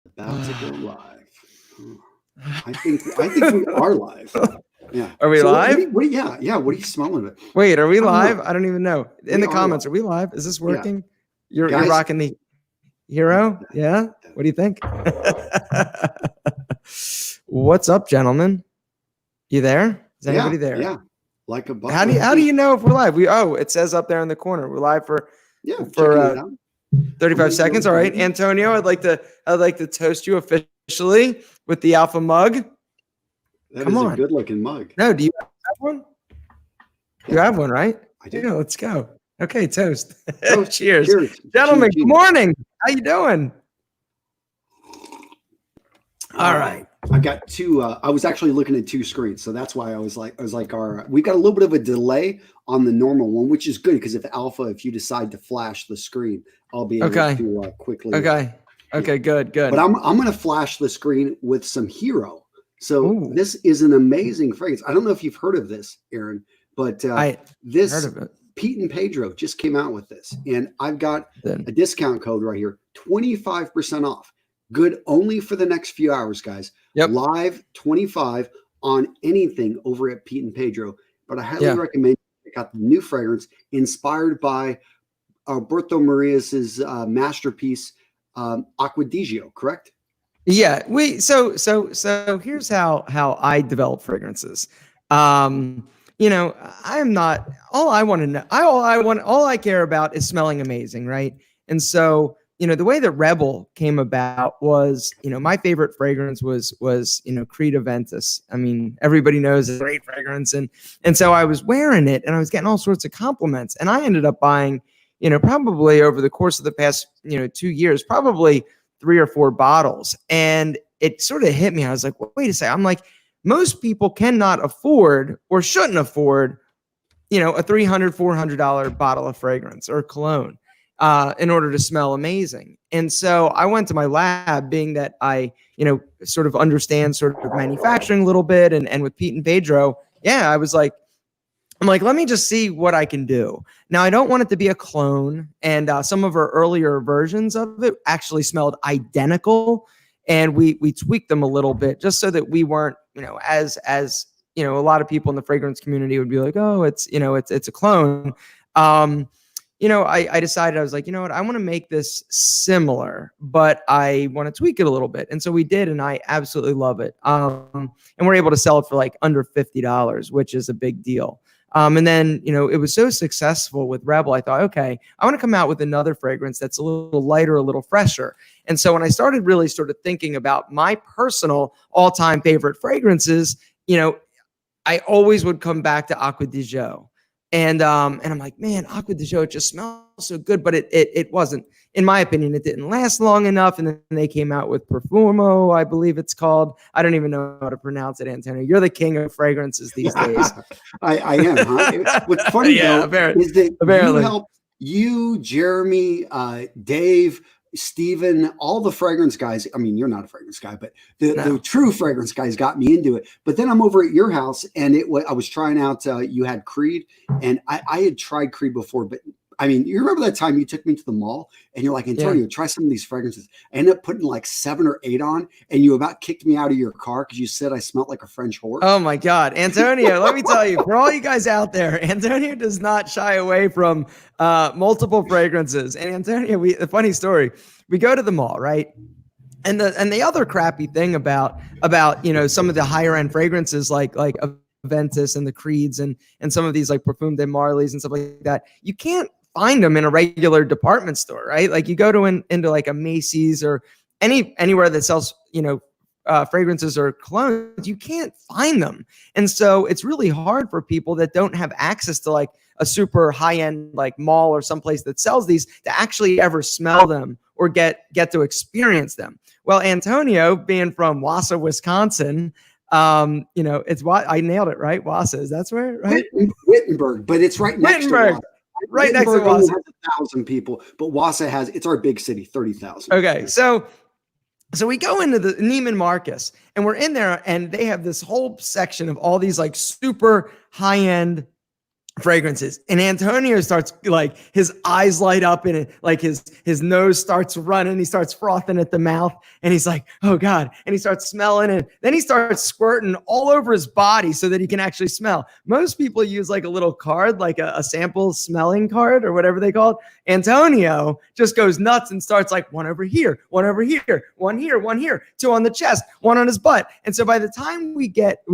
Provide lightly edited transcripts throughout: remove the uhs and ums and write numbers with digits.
About to go live. I think we are live. Yeah. Are we So live? Yeah. What are you smelling of? Wait, are we I don't live? know. I don't even know. In We the are comments, live. are we live? Is this Yeah. working? You're Guys. rocking the hero? Yeah? What do you think? What's up, gentlemen? You there? Is anybody there? Yeah. Like a butler. How do you know if we're live? It says up there in the corner. We're live for checking it out. 35 seconds. All right. Antonio, I'd like to toast you officially with the Alpha mug. That is a good looking mug. No, do you have one? You have one, right? I do. Yeah, let's go. Okay, toast. Toast. Cheers. Cheers. Gentlemen, Cheers. Good morning. How you doing? All right. I've got two. I was actually looking at two screens, so that's why I was like, we've got a little bit of a delay on the normal one, which is good because if you decide to flash the screen, I'll be able to quickly. Okay. Good. But I'm going to flash the screen with some Hero. So this is an amazing fragrance. I don't know if you've heard of this, Aaron, but heard of it. Pete and Pedro just came out with this, and I've got a discount code right here, 25% off. Good only for the next few hours, guys. Yep. Live 25 on anything over at Pete and Pedro. But I highly recommend you check out the new fragrance inspired by Alberto Marias's masterpiece, Acqua di Gio, correct? Yeah. So here's how I develop fragrances. I'm not all I want to know. All I care about is smelling amazing, right? And so the way that Rebel came about was, my favorite fragrance was Creed Aventus. I mean, everybody knows it's a great fragrance. And so I was wearing it and I was getting all sorts of compliments. And I ended up buying, probably over the course of the past, 2 years, probably 3 or 4 bottles. And it sort of hit me. I was like, well, wait a second. I'm like, most people cannot afford or shouldn't afford, a $300, $400 bottle of fragrance or cologne. In order to smell amazing. And so I went to my lab, being that I, sort of understand sort of manufacturing a little bit. And with Pete and Pedro, I'm like, let me just see what I can do. Now, I don't want it to be a clone. And some of our earlier versions of it actually smelled identical. And we tweaked them a little bit just so that we weren't, as a lot of people in the fragrance community would be like, oh, it's a clone. I decided, I was like, you know what, I want to make this similar, but I want to tweak it a little bit. And so we did, and I absolutely love it. And we're able to sell it for like under $50, which is a big deal. And then, it was so successful with Rebel, I thought, okay, I want to come out with another fragrance that's a little lighter, a little fresher. And so when I started really sort of thinking about my personal all-time favorite fragrances, I always would come back to Acqua di Gio. And I'm like, man, Acqua di Gio, it just smells so good, but it wasn't, in my opinion, it didn't last long enough. And then they came out with Profumo, I believe it's called. I don't even know how to pronounce it, Antonio. You're the king of fragrances these days. I am, huh? What's funny though is that you help Jeremy, Dave, Steven, all the fragrance guys. I mean, you're not a fragrance guy, but the true fragrance guys got me into it. But then I'm over at your house, and I was trying out. You had Creed, and I had tried Creed before, but I mean, you remember that time you took me to the mall, and you're like, Antonio, try some of these fragrances. I ended up putting like 7 or 8 on, and you about kicked me out of your car because you said I smelled like a French horse. Oh my God, Antonio! Let me tell you, for all you guys out there, Antonio does not shy away from multiple fragrances. And Antonio, a funny story. We go to the mall, right? And the other crappy thing about some of the higher end fragrances like Aventus and the Creeds and some of these like Parfum de Marly's and stuff like that, you can't find them in a regular department store, right? Like you go into like a Macy's or anywhere that sells fragrances or colognes, you can't find them. And so it's really hard for people that don't have access to like a super high-end like mall or someplace that sells these to actually ever smell them or get to experience them. Well, Antonio, being from Wausau, Wisconsin, it's what I nailed it, right? Wausau, that's where, right? Wittenberg, but it's right next to Wausau. Right next to Wausau. Has 1,000 people, but Wausau it's our big city, 30,000. Okay, so we go into the Neiman Marcus, and we're in there, and they have this whole section of all these like super high-end fragrances, and Antonio starts like his eyes light up and like his nose starts running, he starts frothing at the mouth, and he's like, oh God, and he starts smelling, and then he starts squirting all over his body so that he can actually smell. Most people use like a little card, like a sample smelling card or whatever they call it. Antonio just goes nuts and starts like one over here, one over here, one here, two on the chest, one on his butt. And so by the time we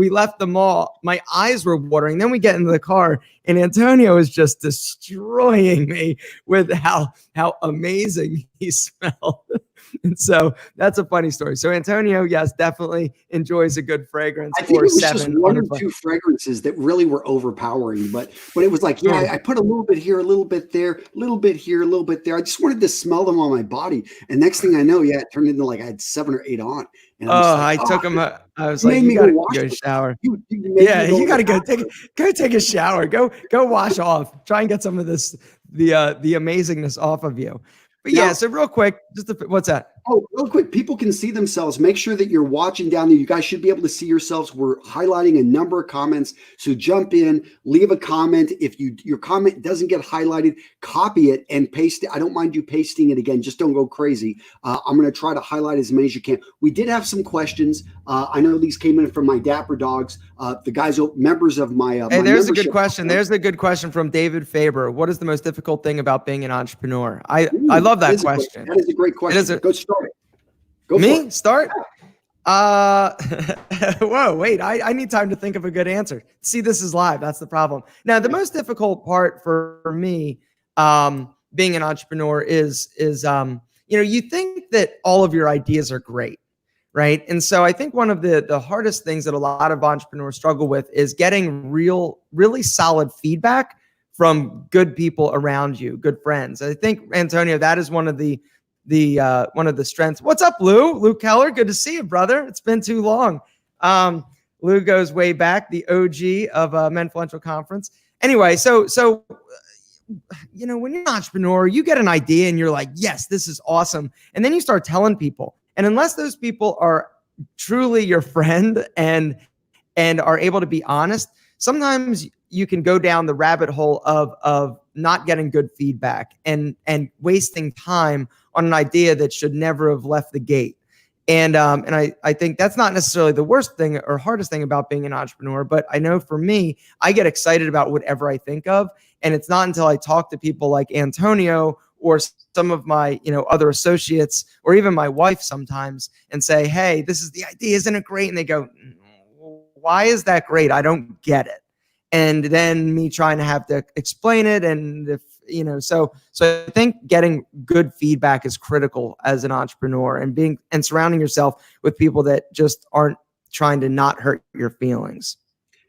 left the mall, my eyes were watering. Then we get into the car, and Antonio is just destroying me with how amazing he smelled. And so that's a funny story. So Antonio, yes, definitely enjoys a good fragrance. I think it was just one or two fragrances that really were overpowering, but it was like, yeah, I put a little bit here, a little bit there, a little bit here, a little bit there. I just wanted to smell them on my body. And next thing I know, yeah, it turned into like I had 7 or 8 on. And I took them. I was like, you gotta go shower. You gotta go take a shower. Go wash off. Try and get some of this, the amazingness off of you. But yeah, so real quick, what's that? Oh, real quick, people can see themselves. Make sure that you're watching down there. You guys should be able to see yourselves. We're highlighting a number of comments. So jump in, leave a comment. If your comment doesn't get highlighted, copy it and paste it. I don't mind you pasting it again. Just don't go crazy. I'm going to try to highlight as many as you can. We did have some questions. I know these came in from my Dapper Dogs. The guys, members of my hey, there's a good question. There's a good question from David Faber. What is the most difficult thing about being an entrepreneur? I love that question. That is a great question. Go start it. Go me start. Whoa, wait! I need time to think of a good answer. See, this is live. That's the problem. Now, the most difficult part for me, being an entrepreneur is you think that all of your ideas are great, right? And so I think one of the hardest things that a lot of entrepreneurs struggle with is getting really solid feedback from good people around you, good friends. I think, Antonio, that is one of the strengths. What's up, Lou? Lou Keller, good to see you, brother. It's been too long. Lou goes way back, the OG of Menfluential Conference. Anyway, so when you're an entrepreneur, you get an idea and you're like, yes, this is awesome. And then you start telling people. And unless those people are truly your friend and are able to be honest, sometimes you can go down the rabbit hole of not getting good feedback and wasting time on an idea that should never have left the gate. And I think that's not necessarily the worst thing or hardest thing about being an entrepreneur, but I know for me, I get excited about whatever I think of. And it's not until I talk to people like Antonio or some of my, other associates, or even my wife sometimes, and say, hey, this is the idea, isn't it great? And they go, why is that great? I don't get it. And then me trying to have to explain it. And so I think getting good feedback is critical as an entrepreneur, and surrounding yourself with people that just aren't trying to not hurt your feelings.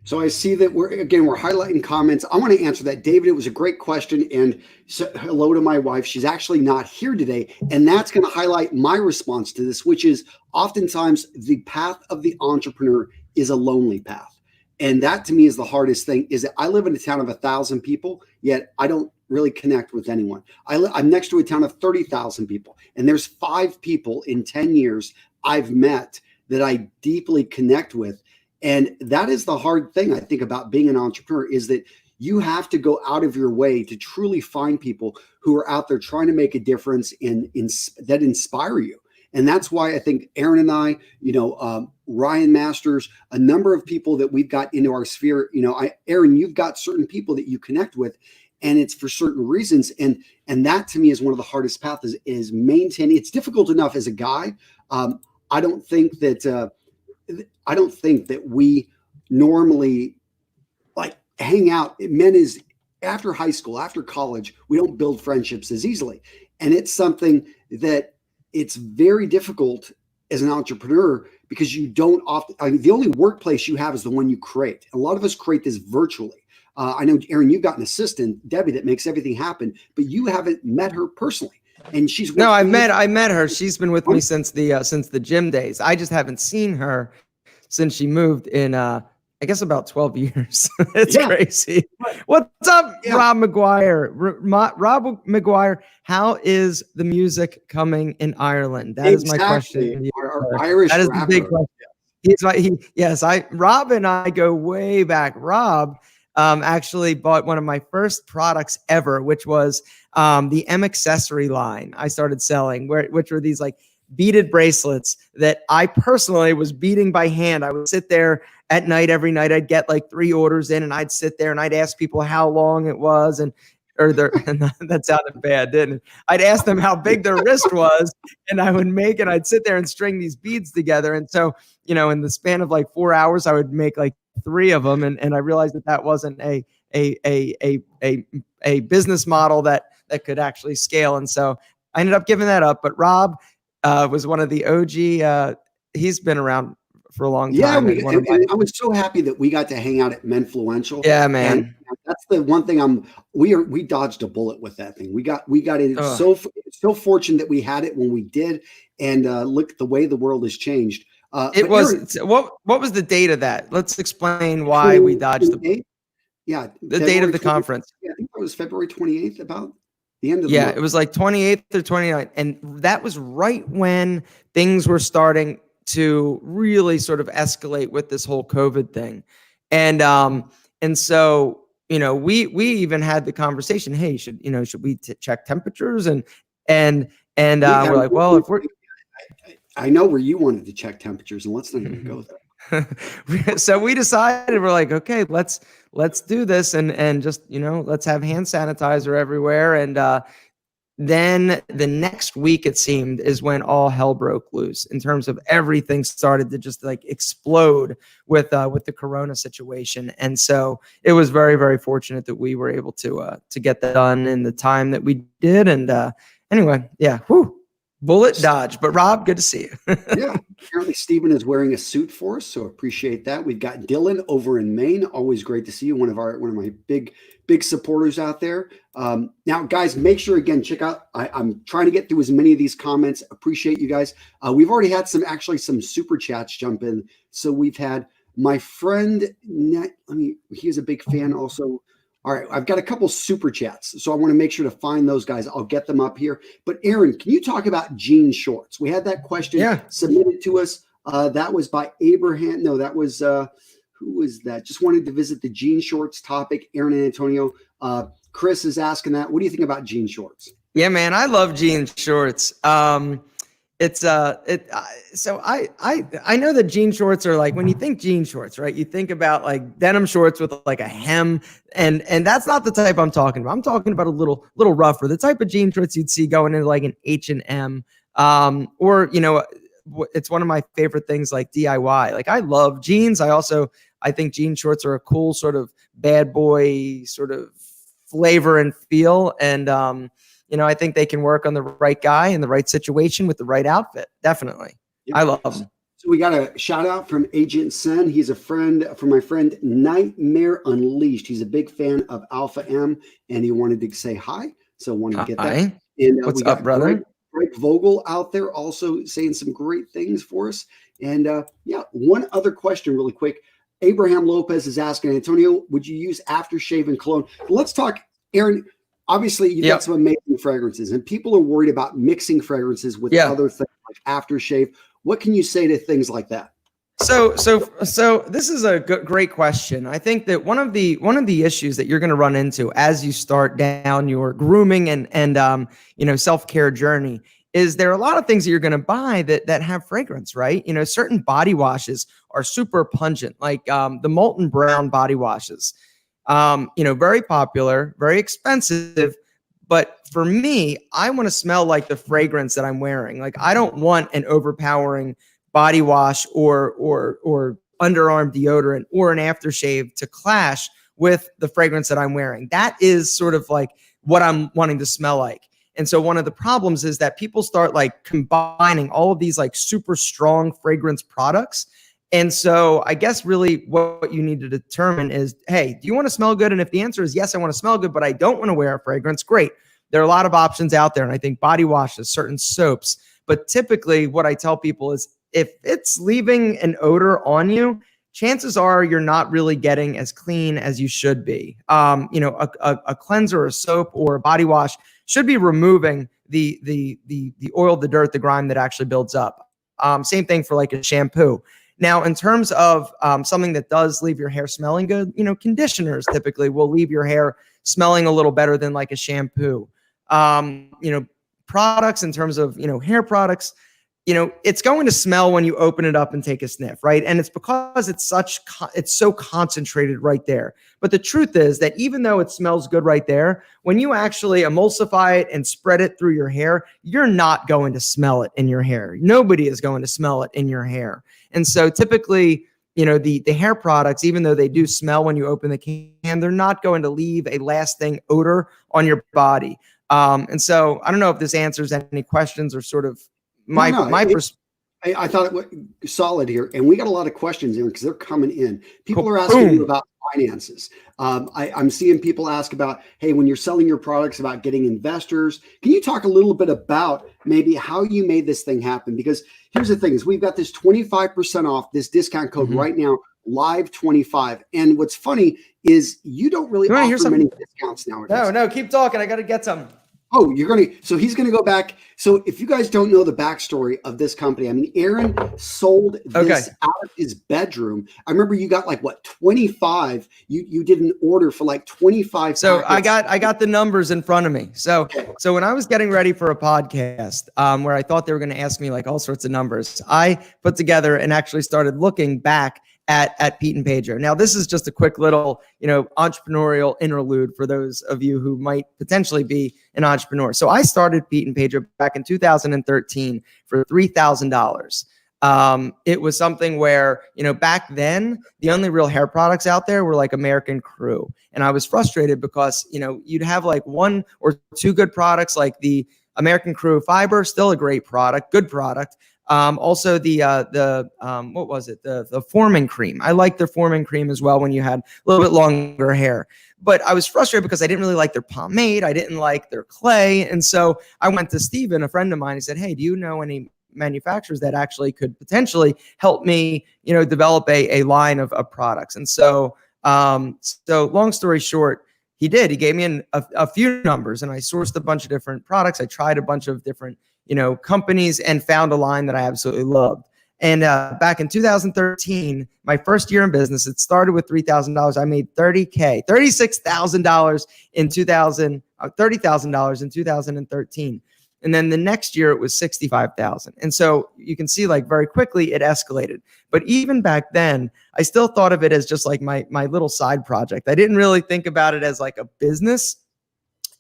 So I see that we're highlighting comments. I want to answer that. David, it was a great question. And so, hello to my wife. She's actually not here today. And that's going to highlight my response to this, which is oftentimes the path of the entrepreneur is a lonely path. And that to me is the hardest thing, is that I live in a town of 1,000 people, yet I don't really connect with anyone. I'm next to a town of 30,000 people. And there's 5 people in 10 years I've met that I deeply connect with. And that is the hard thing, I think, about being an entrepreneur, is that you have to go out of your way to truly find people who are out there trying to make a difference that inspire you. And that's why I think Aaron and I, Ryan Masters, a number of people that we've got into our sphere, Aaron, you've got certain people that you connect with, and it's for certain reasons. And that to me is one of the hardest paths, is maintaining. It's difficult enough as a guy. I don't think that we normally like hang out. Men is after high school, after college, we don't build friendships as easily. And it's something that it's very difficult as an entrepreneur, because you don't often, the only workplace you have is the one you create. A lot of us create this virtually. I know, Aaron, you've got an assistant, Debbie, that makes everything happen, but you haven't met her personally. And she's I met her. She's been with me since the gym days. I just haven't seen her since she moved in I guess about 12 years. It's crazy. What's up, Rob McGuire? Rob McGuire, how is the music coming in Ireland? That is my question. Our Irish that is rapper. the big question. Rob and I go way back. Rob actually bought one of my first products ever, which was the M accessory line I started selling, which were these like beaded bracelets that I personally was beading by hand. I would sit there at night, every night I'd get like 3 orders in, and I'd sit there and I'd ask people how long it was, and that sounded bad, didn't it? I'd ask them how big their wrist was, and I'd sit there and string these beads together. And so, in the span of like 4 hours, I would make like 3 of them. And I realized that wasn't a business model that could actually scale. And so I ended up giving that up. But Rob was one of the OG. He's been around for a long time. And I was so happy that we got to hang out at Menfluential. Yeah, man. And that's the one thing we dodged a bullet with that thing. We got it. So fortunate that we had it when we did. And look, the way the world has changed. What was the date of that? Let's explain why we dodged the date of the conference. Yeah, I think it was February 28th, about the end of the month. It was like 28th or 29th. And that was right when things were starting to really sort of escalate with this whole COVID thing. And so, we even had the conversation, hey, should we check temperatures? And we're like, well, if we're, I know where you wanted to check temperatures, and let's not even go there. So we decided, we're like, okay, let's do this and just, let's have hand sanitizer everywhere. And then the next week, it seemed, is when all hell broke loose in terms of everything started to just like explode with the Corona situation. And so it was very, very fortunate that we were able to get that done in the time that we did. And anyway, yeah, bullet dodge. But Rob, good to see you. Yeah, apparently Stephen is wearing a suit for us, so appreciate that. We've got Dylan over in Maine. Always great to see you. One of my big supporters out there. Now, guys, make sure again check out. I'm trying to get through as many of these comments. Appreciate you guys. We've already had some super chats jump in. So we've had my friend he's a big fan also. All right, I've got a couple super chats, so I want to make sure to find those guys. I'll get them up here. But Aaron, can you talk about jean shorts? We had that question submitted to us. That was by Abraham. No, that was who was that? Just wanted to visit the jean shorts topic. Aaron and Antonio. Chris is asking that. What do you think about jean shorts? Yeah, man, I love jean shorts. So I know that jean shorts are like, when you think jean shorts, right? You think about like denim shorts with like a hem, and that's not the type I'm talking about. I'm talking about a little rougher, the type of jean shorts you'd see going into like an H&M, or it's one of my favorite things, like DIY. Like, I love jeans. I think jean shorts are a cool sort of bad boy sort of flavor and feel, and I think they can work on the right guy in the right situation with the right outfit. Definitely. Yeah. I love them. So we got a shout out from Agent Sen. He's a friend from my friend Nightmare Unleashed. He's a big fan of AlphaM, and he wanted to say hi. So wanted to get that. And what's up, brother? Greg Vogel out there also saying some great things for us. And one other question really quick. Abraham Lopez is asking, Antonio, would you use aftershave and cologne? Let's talk, Aaron. Obviously, you've got some amazing fragrances, and people are worried about mixing fragrances with other things like aftershave. What can you say to things like that? So this is a great question. I think that one of the issues that you're going to run into as you start down your grooming and self-care journey is there are a lot of things that you're going to buy that have fragrance, right? Certain body washes are super pungent, like the Molten Brown body washes. Very popular, very expensive. But for me, I want to smell like the fragrance that I'm wearing. Like, I don't want an overpowering body wash or underarm deodorant or an aftershave to clash with the fragrance that I'm wearing. That is sort of like what I'm wanting to smell like. And so one of the problems is that people start like combining all of these like super strong fragrance products. And so I guess really what you need to determine is, hey, do you want to smell good? And if the answer is yes, I want to smell good, but I don't want to wear a fragrance, great. There are a lot of options out there. And I think body washes, certain soaps. But typically what I tell people is if it's leaving an odor on you, chances are you're not really getting as clean as you should be. A cleanser, a soap, or a body wash should be removing the oil, the dirt, the grime that actually builds up. Same thing for like a shampoo. Now, in terms of something that does leave your hair smelling good, conditioners typically will leave your hair smelling a little better than like a shampoo. Products in terms of, hair products, it's going to smell when you open it up and take a sniff, right? And it's because it's so concentrated right there. But the truth is that even though it smells good right there, when you actually emulsify it and spread it through your hair, you're not going to smell it in your hair. Nobody is going to smell it in your hair. And so typically, the hair products, even though they do smell when you open the can, they're not going to leave a lasting odor on your body. And so I don't know if this answers any questions or sort of I thought it was solid here, and we got a lot of questions in because they're coming in. People are asking you about finances. I'm seeing people ask about, hey, when you're selling your products, about getting investors. Can you talk a little bit about maybe how you made this thing happen? Because here's the thing: is we've got this 25% off, this discount code right now, live 25. And what's funny is you don't really offer many discounts nowadays. No, keep talking. I got to get some. Oh, so he's going to go back. So if you guys don't know the backstory of this company, I mean, Aaron sold this out of his bedroom. I remember you got like 25, you did an order for like 25. So packets. I got the numbers in front of me. So when I was getting ready for a podcast, where I thought they were going to ask me like all sorts of numbers, I put together and actually started looking back at Pete and Pedro. Now, this is just a quick little, entrepreneurial interlude for those of you who might potentially be an entrepreneur. So I started Pete and Pedro back in 2013 for $3,000. It was something where, back then, the only real hair products out there were like American Crew. And I was frustrated because, you'd have like one or two good products, like the American Crew Fiber, still a great product, good product. Also what was it? The forming cream. I liked their forming cream as well when you had a little bit longer hair, but I was frustrated because I didn't really like their pomade. I didn't like their clay. And so I went to Steven, a friend of mine. He said, hey, do you know any manufacturers that actually could potentially help me, develop a line of products? And so long story short, he did. He gave me a few numbers, and I sourced a bunch of different products. I tried a bunch of different companies and found a line that I absolutely loved. And back in 2013, my first year in business, it started with $3,000. I made $36,000 in $30,000 in 2013. And then the next year it was $65,000. And so you can see like very quickly it escalated. But even back then, I still thought of it as just like my little side project. I didn't really think about it as like a business.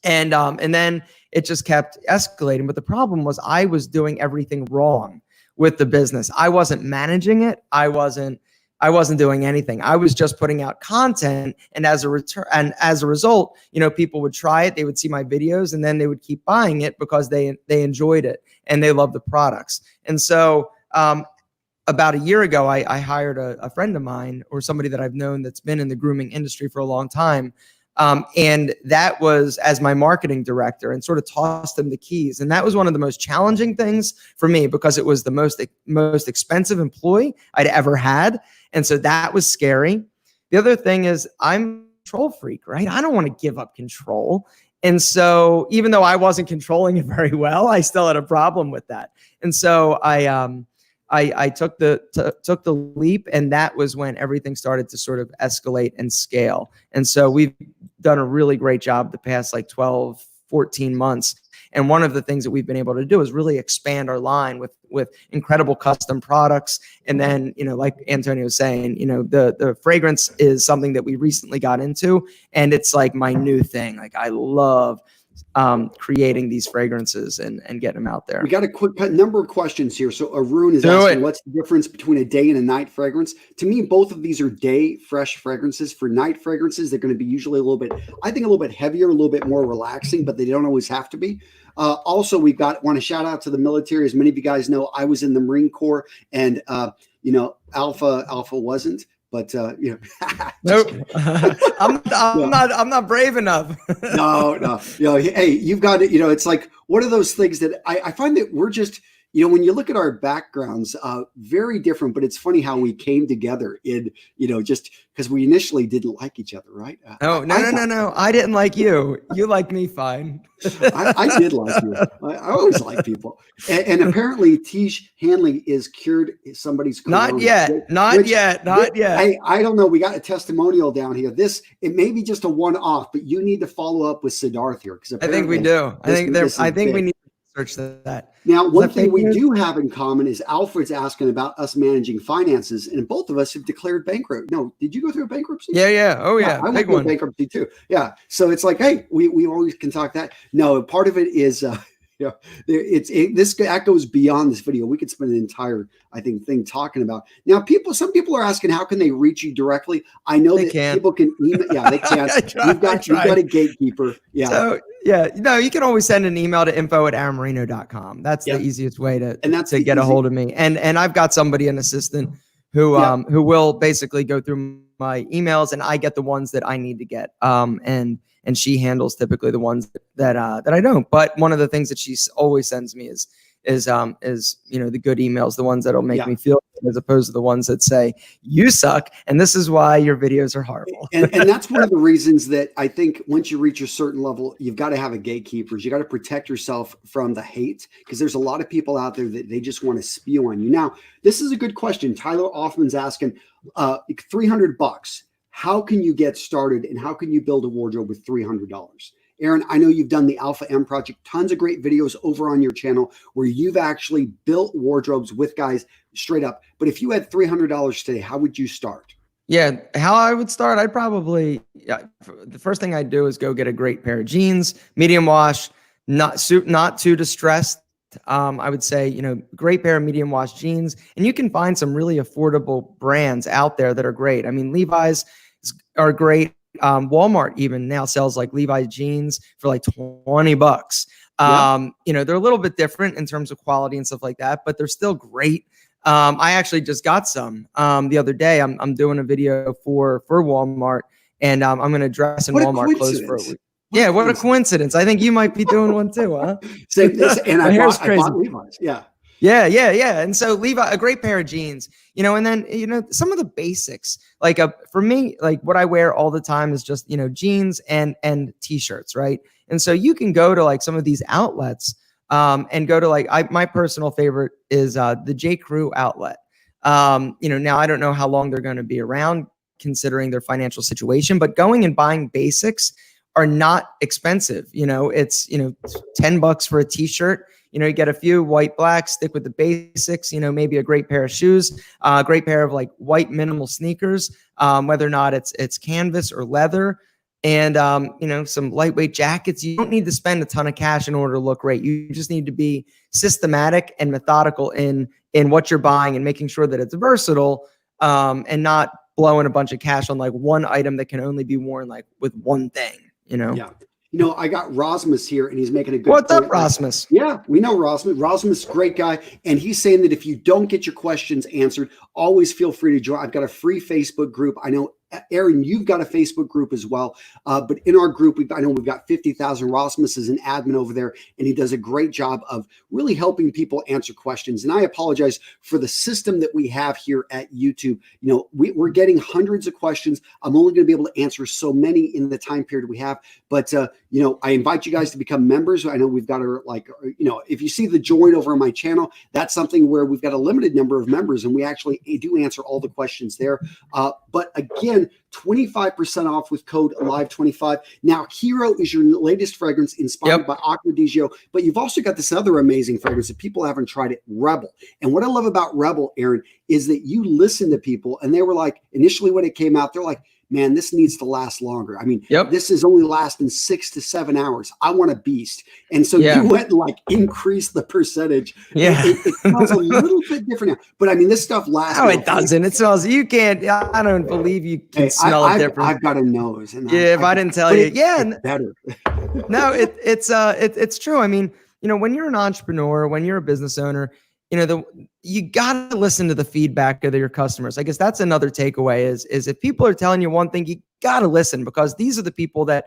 And then it just kept escalating. But the problem was I was doing everything wrong with the business. I wasn't managing it. I wasn't doing anything. I was just putting out content. And as a result, people would try it. They would see my videos and then they would keep buying it because they enjoyed it and they loved the products. And so about a year ago, I hired a friend of mine, or somebody that I've known that's been in the grooming industry for a long time. And that was as my marketing director, and sort of tossed him the keys. And that was one of the most challenging things for me because it was the most expensive employee I'd ever had. And so that was scary. The other thing is I'm a control freak, right? I don't want to give up control. And so even though I wasn't controlling it very well, I still had a problem with that. And so I took the leap, and that was when everything started to sort of escalate and scale. And so we've done a really great job the past like 12, 14 months. And one of the things that we've been able to do is really expand our line with incredible custom products. And then, like Antonio was saying, the fragrance is something that we recently got into, and it's like my new thing. Like I love creating these fragrances and getting them out there. We got a quick number of questions here. So Arun is asking, what's the difference between a day and a night fragrance? To me, both of these are day fresh fragrances. For night fragrances, they're going to be usually a little bit heavier, a little bit more relaxing, but they don't always have to be. Also, want to shout out to the military. As many of you guys know, I was in the Marine Corps, and Alpha wasn't. But nope. I'm not brave enough. No. Hey, you've got it. It's like one of those things that I find that we're just, you know, when you look at our backgrounds, very different, but it's funny how we came together in, you know, just because we initially didn't like each other, right? No. I didn't like you. You liked me fine. I did like you. I always like people. And apparently Tish Hanley is cured somebody's corona. Not yet. I don't know. We got a testimonial down here. It may be just a one-off, but you need to follow up with Siddharth here. Because I think we do. I think we need to research that. Now, one thing we do have in common is Alfred's asking about us managing finances, and both of us have declared bankrupt. No, did you go through a bankruptcy? Yeah. Oh, yeah. I went through a bankruptcy too. Yeah. So it's like, hey, we always can talk that. No, part of it is, that goes beyond this video. We could spend an entire, thing talking about. Now, some people are asking, how can they reach you directly? I know people can email. Yeah, they can. You've got a gatekeeper. Yeah. So, you can always send an email to info@aaronmarino.com. That's the easiest way to get a hold of me. And I've got an assistant who will basically go through my emails, and I get the ones that I need to get. And she handles typically the ones that I don't. But one of the things that she always sends me is the good emails, the ones that'll make me feel good, as opposed to the ones that say you suck and this is why your videos are horrible. And that's one of the reasons that I think once you reach a certain level, you've got to have a gatekeepers. You got to protect yourself from the hate, because there's a lot of people out there that they just want to spew on you. Now, this is a good question. Tyler Offman's asking, $300. How can you get started, and how can you build a wardrobe with $300? Aaron, I know you've done the AlphaM project, tons of great videos over on your channel where you've actually built wardrobes with guys straight up. But if you had $300 today, how would you start? Yeah, how I would start, I'd probably, the first thing I'd do is go get a great pair of jeans, medium wash, not too distressed. I would say, great pair of medium wash jeans, and you can find some really affordable brands out there that are great. I mean, Levi's are great. Walmart even now sells like Levi's jeans for like $20. They're a little bit different in terms of quality and stuff like that, but they're still great. I actually just got some the other day. I'm doing a video for Walmart, and I'm going to dress in Walmart clothes for a week. Yeah, what a coincidence. I think you might be doing one too, huh? And I bought Levi's. Yeah. Yeah. And so a great pair of jeans, and then, some of the basics, like for me, like what I wear all the time is just, jeans and t-shirts. Right. And so you can go to like some of these outlets, and go to my personal favorite is, the J. Crew outlet. Now I don't know how long they're going to be around considering their financial situation, but going and buying basics are not expensive. It's, $10 for a t-shirt. You get a few white, black, stick with the basics, maybe a great pair of shoes, a great pair of like white minimal sneakers, whether or not it's canvas or leather, and, some lightweight jackets. You don't need to spend a ton of cash in order to look great. You just need to be systematic and methodical in what you're buying and making sure that it's versatile, and not blowing a bunch of cash on like one item that can only be worn like with one thing, Yeah. I got Rosmus here, and he's making a good What's up, Rosmus? Yeah, we know Rosmus. Rosmus, great guy. And he's saying that if you don't get your questions answered, always feel free to join. I've got a free Facebook group. I know, Aaron, you've got a Facebook group as well. But in our group, I know we've got 50,000. Rasmus is an admin over there, and he does a great job of really helping people answer questions. And I apologize for the system that we have here at YouTube. We're getting hundreds of questions. I'm only going to be able to answer so many in the time period we have. But, I invite you guys to become members. I know we've got if you see the join over on my channel, that's something where we've got a limited number of members, and we actually do answer all the questions there. But again, 25% off with code LIVE25. Now, Hero is your latest fragrance inspired by Acquadigio, but you've also got this other amazing fragrance that people haven't tried it, Rebel. And what I love about Rebel, Aaron, is that you listen to people, and they were like, initially when it came out, they're like, man, this needs to last longer. I mean, this is only lasting 6 to 7 hours. I want a beast. And so you went and increased the percentage. Yeah. It smells a little bit different now. But I mean, this stuff lasts. No, it doesn't. It smells, I don't believe you can smell it different. I've got a nose. And if I didn't tell you. It's better. No, it's true. I mean, when you're an entrepreneur, when you're a business owner, you got to listen to the feedback of your customers. I guess that's another takeaway is if people are telling you one thing, you got to listen, because these are the people that,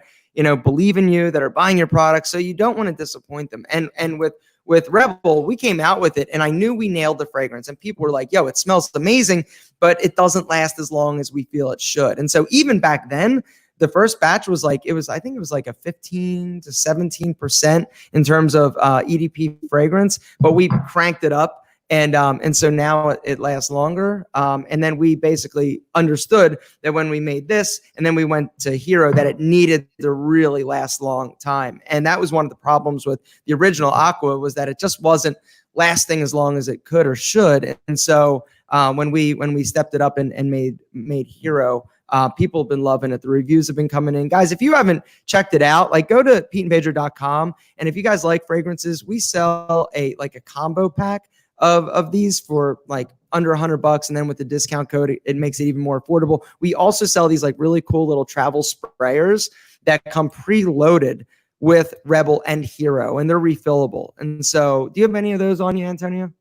believe in you, that are buying your products. So you don't want to disappoint them. And with with Rebel, we came out with it and I knew we nailed the fragrance and people were like, yo, it smells amazing, but it doesn't last as long as we feel it should. And so even back then, the first batch was like, I think it was like a 15 to 17% in terms of EDP fragrance, but we cranked it up. And so now it lasts longer. And then we basically understood that when we made this and then we went to Hero, that it needed to really last a long time. And that was one of the problems with the original Aqua, was that it just wasn't lasting as long as it could or should. And so when we stepped it up and made Hero, people have been loving it. The reviews have been coming in. Guys, if you haven't checked it out, like go to PeteandPedro.com. And if you guys like fragrances, we sell a combo pack of these for like under $100. And then with the discount code, it makes it even more affordable. We also sell these like really cool little travel sprayers that come preloaded with Rebel and Hero, and they're refillable. And so do you have any of those on you, Antonio?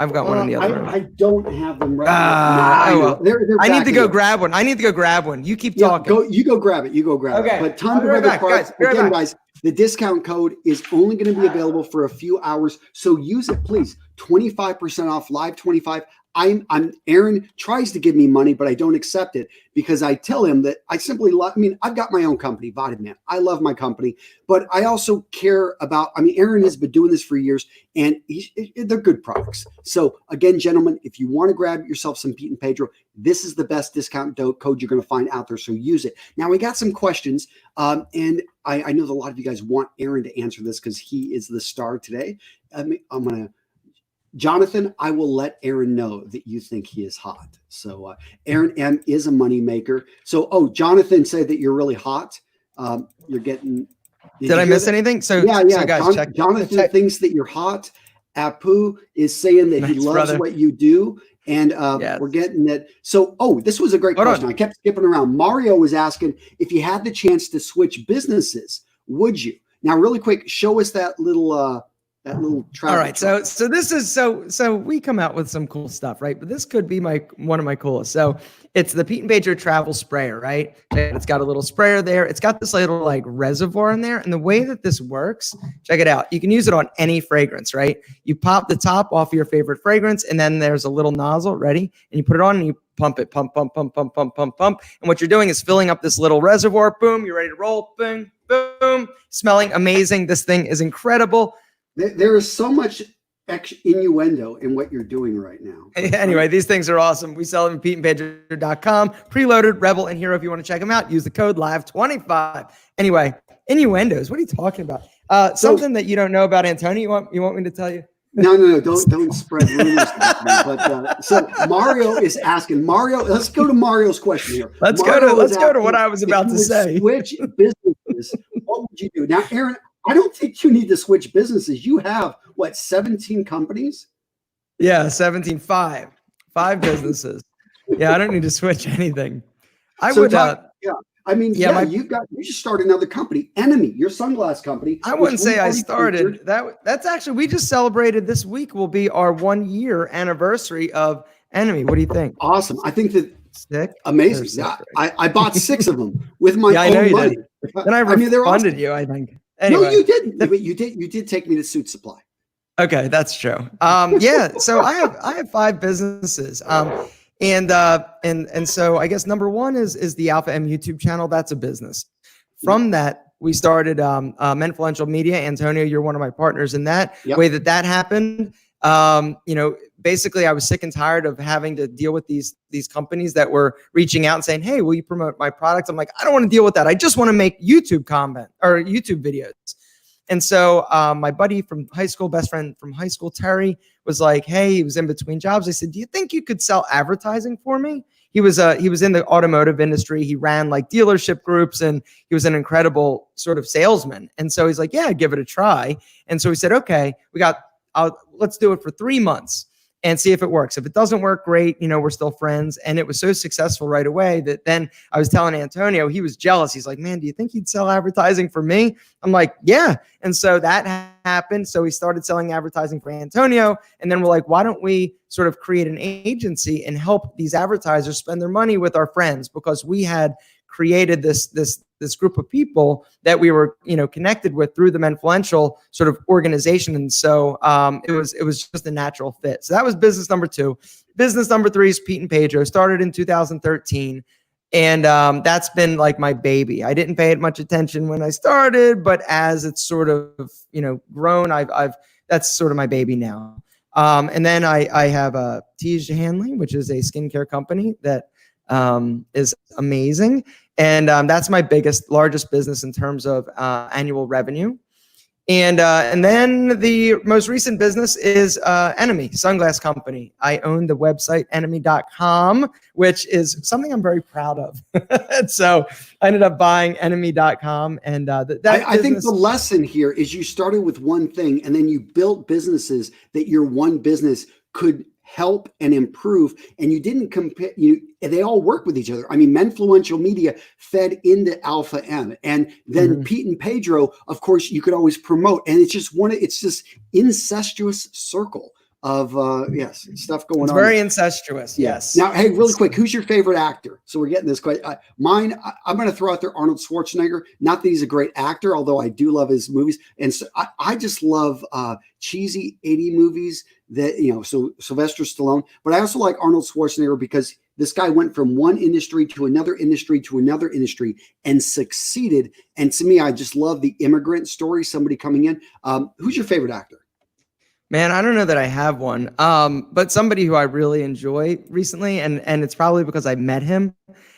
I've got one in the other room. I don't have them right now. Well, they're I need to go grab one. I need to go grab one. You keep talking. You go grab it. Okay. But tons of other products. Again, guys, the discount code is only going to be available for a few hours. So use it, please. 25% off, live 25. Aaron tries to give me money, but I don't accept it because I tell him that I simply love, I've got my own company, Vitamin. I love my company, but I also care about, Aaron has been doing this for years and they're good products. So again, gentlemen, if you want to grab yourself some Pete and Pedro, this is the best discount code you're going to find out there. So use it. Now we got some questions. And I know that a lot of you guys want Aaron to answer this because he is the star today. Jonathan, I will let Aaron know that you think he is hot. So Aaron M is a money maker. So, Jonathan said that you're really hot. You're getting. Did I miss anything? So yeah. So guys, Jonathan thinks that you're hot. Apu is saying that he loves what you do. And we're getting that. So, this was a great question. I kept skipping around. Mario was asking if you had the chance to switch businesses, would you? Now, really quick, show us that little travel. All right. So this is so we come out with some cool stuff, right? But this could be one of my coolest. So it's the Pete and Pedro travel sprayer, right? It's got a little sprayer there. It's got this little like reservoir in there. And the way that this works, check it out. You can use it on any fragrance, right? You pop the top off your favorite fragrance, and then there's a little nozzle, ready? And you put it on and you pump it, pump. And what you're doing is filling up this little reservoir. Boom, you're ready to roll. Boom, boom. Smelling amazing. This thing is incredible. There is so much innuendo in what you're doing right now. Anyway, these things are awesome. We sell them at PeteandPedro.com. Preloaded, Rebel, and Hero. If you want to check them out, use the code LIVE25. Anyway, innuendos. What are you talking about? Something that you don't know about Antonio. You want me to tell you? No. Don't spread rumors. But so Mario is asking. Mario, let's go to Mario's question here. Let's go to what I was about to say. Switch businesses. What would you do now, Aaron? I don't think you need to switch businesses. You have 17 companies? Yeah, 17, five businesses. Yeah, I don't need to switch anything. You should start another company. Enemy, your sunglass company. I wouldn't say I started. That's actually, we just celebrated this week will be our 1 year anniversary of Enemy. What do you think? Awesome. I think that sick. Amazing. Yeah, I bought 6 of them with my own money. Then I refunded you, I think. Anyway. No, you didn't. But you did take me to Suit Supply. Okay, that's true. So I have 5 businesses. And so I guess number 1 is the AlphaM YouTube channel. That's a business. From that, we started Menfluential Media. Antonio, you're one of my partners in that. Yep. Way that happened. Basically I was sick and tired of having to deal with these companies that were reaching out and saying, hey, will you promote my products? I'm like, I don't want to deal with that. I just want to make YouTube content or YouTube videos. And so my buddy from high school, best friend from high school, Terry, was like, hey, he was in between jobs. I said, do you think you could sell advertising for me? He was in the automotive industry. He ran like dealership groups and he was an incredible sort of salesman. And so he's like, yeah, give it a try. And so we said, okay, let's do it for 3 months and see if it works. If it doesn't work, great. We're still friends. And it was so successful right away that then I was telling Antonio, he was jealous. He's like, man, do you think you'd sell advertising for me? I'm like, yeah. And so that happened. So we started selling advertising for Antonio. And then we're like, why don't we sort of create an agency and help these advertisers spend their money with our friends? Because we had created this this group of people that we were, connected with through the Menfluential sort of organization. And so it was just a natural fit. So that was business number 2. Business number 3 is Pete and Pedro. Started in 2013. And that's been like my baby. I didn't pay it much attention when I started, but as it's sort of, grown, that's sort of my baby now. And then I have Tiege Hanley, which is a skincare company that is amazing. And that's my largest business in terms of annual revenue. And then the most recent business is Enemy Sunglass Company. I own the website enemy.com, which is something I'm very proud of. And so I ended up buying enemy.com. And I think the lesson here is you started with one thing and then you built businesses that your one business could help and improve, and you didn't compare. They all work with each other. I mean, Menfluential Media fed into AlphaM, and then Pete and Pedro, of course, you could always promote, and it's just incestuous circle of stuff going on. It's very incestuous. Yes. Now, hey, really quick, who's your favorite actor? So we're getting this question. Mine, I'm going to throw out there Arnold Schwarzenegger. Not that he's a great actor, although I do love his movies, and so I just love cheesy 80 movies that, so Sylvester Stallone, but I also like Arnold Schwarzenegger because this guy went from one industry to another industry to another industry and succeeded. And to me, I just love the immigrant story, somebody coming in. Who's your favorite actor? Man, I don't know that I have one, but somebody who I really enjoy recently, and it's probably because I met him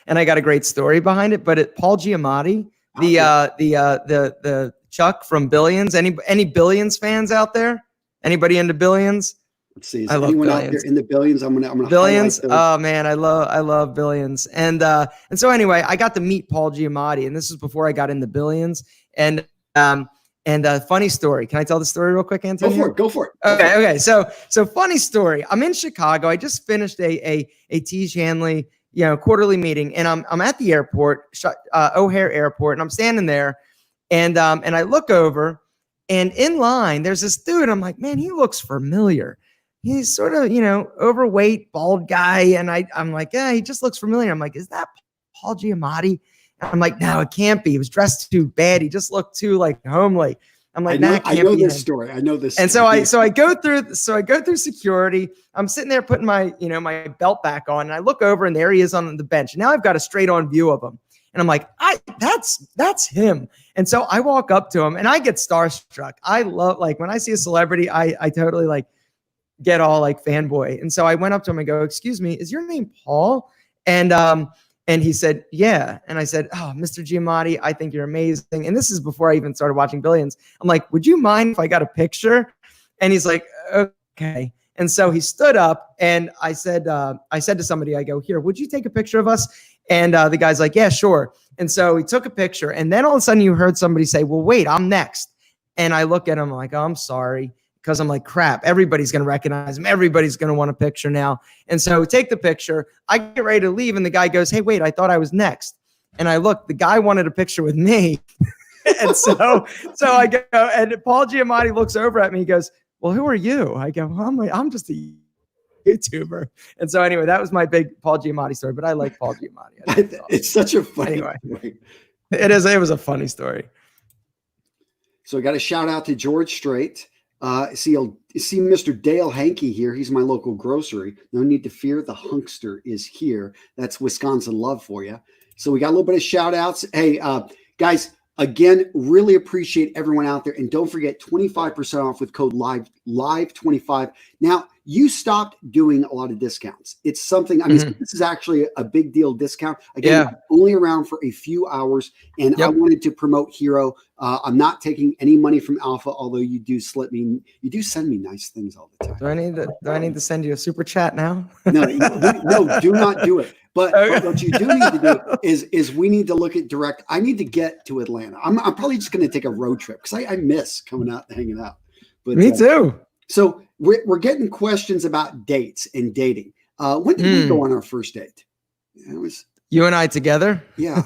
and I got a great story behind it, but Paul Giamatti, the Chuck from Billions. Any Billions fans out there? Anybody into Billions? Let's see. Is anyone out there in the Billions? I'm gonna Billions. Oh man, I love Billions. And so anyway, I got to meet Paul Giamatti, and this is before I got into Billions. And funny story. Can I tell the story real quick, Antonio? Go for it. Okay. So funny story. I'm in Chicago. I just finished a Tiege Hanley, quarterly meeting, and I'm at the airport, O'Hare Airport, and I'm standing there, and I look over, and in line there's this dude. I'm like, man, he looks familiar. He's sort of, overweight, bald guy. And I'm like, yeah, he just looks familiar. I'm like, is that Paul Giamatti? And I'm like, no, it can't be. He was dressed too bad. He just looked too homely. I'm like, I know this story. And so I go through security. I'm sitting there putting my, my belt back on, and I look over, and there he is on the bench. Now I've got a straight on view of him. And I'm like, that's him. And so I walk up to him and I get starstruck. I love, when I see a celebrity, I totally get all fanboy. And so I went up to him and go, excuse me, is your name Paul? And he said, yeah. And I said, oh, Mr. Giamatti, I think you're amazing. And this is before I even started watching Billions. I'm like, would you mind if I got a picture? And he's like, okay. And so he stood up, and I said to somebody, I go, here, would you take a picture of us? And the guy's like, yeah, sure. And so he took a picture, and then all of a sudden you heard somebody say, well, wait, I'm next. And I look at him, I'm like, oh, I'm sorry. Because I'm like, crap, everybody's going to recognize him. Everybody's going to want a picture now. And so we take the picture. I get ready to leave, and the guy goes, hey, wait, I thought I was next. And I look, the guy wanted a picture with me. And so I go, and Paul Giamatti looks over at me. He goes, well, who are you? I go, well, I'm just a YouTuber. And so anyway, that was my big Paul Giamatti story, but I like Paul Giamatti. It's such a funny story. It was a funny story. So I got a shout out to George Strait. See Mr. Dale Hankey here. He's my local grocery. No need to fear. The Hunkster is here. That's Wisconsin love for you. So we got a little bit of shout outs. Hey, guys, again, really appreciate everyone out there. And don't forget 25% off with code live25. Now, you stopped doing a lot of discounts. It's something, this is actually a big deal discount. Again, only around for a few hours. And I wanted to promote Hero. I'm not taking any money from Alpha, although you do send me nice things all the time. Do I need to send you a super chat now? No, do not do it. But what you do need to do is we need to look at direct. I need to get to Atlanta. I'm probably just going to take a road trip because I miss coming out and hanging out. But me too. So we're getting questions about dates and dating. When did we go on our first date? It was you and I together. Yeah.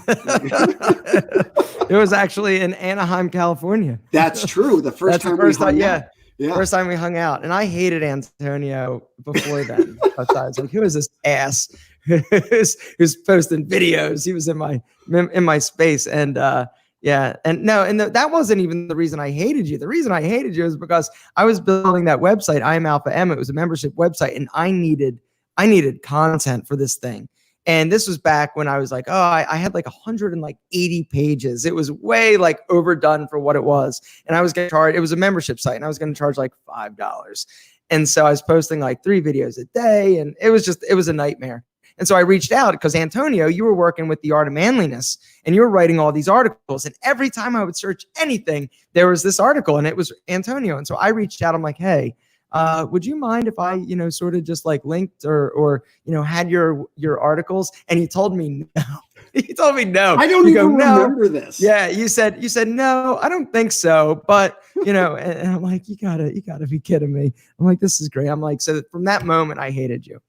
It was actually in Anaheim, California. That's true. The first time we hung out. Yeah. First time we hung out. And I hated Antonio before then. I was like, who is this ass who's posting videos. He was in my space, and that wasn't even the reason I hated you. The reason I hated you is because I was building that website, I Am AlphaM. It was a membership website, and I needed content for this thing. And this was back when I was like, I had like 180 pages. It was way like overdone for what it was. And I was going to charge, it was a membership site, and I was going to charge like $5. And so I was posting like 3 videos a day, and it was a nightmare. And so I reached out because, Antonio, you were working with the Art of Manliness, and you were writing all these articles. And every time I would search anything, there was this article, and it was Antonio. And so I reached out. I'm like, hey, would you mind if I, sort of just like linked or had your articles? And he told me no. He told me no. I don't even remember this. Yeah, you said no, I don't think so. But and I'm like, you gotta be kidding me. I'm like, this is great. I'm like, so from that moment, I hated you.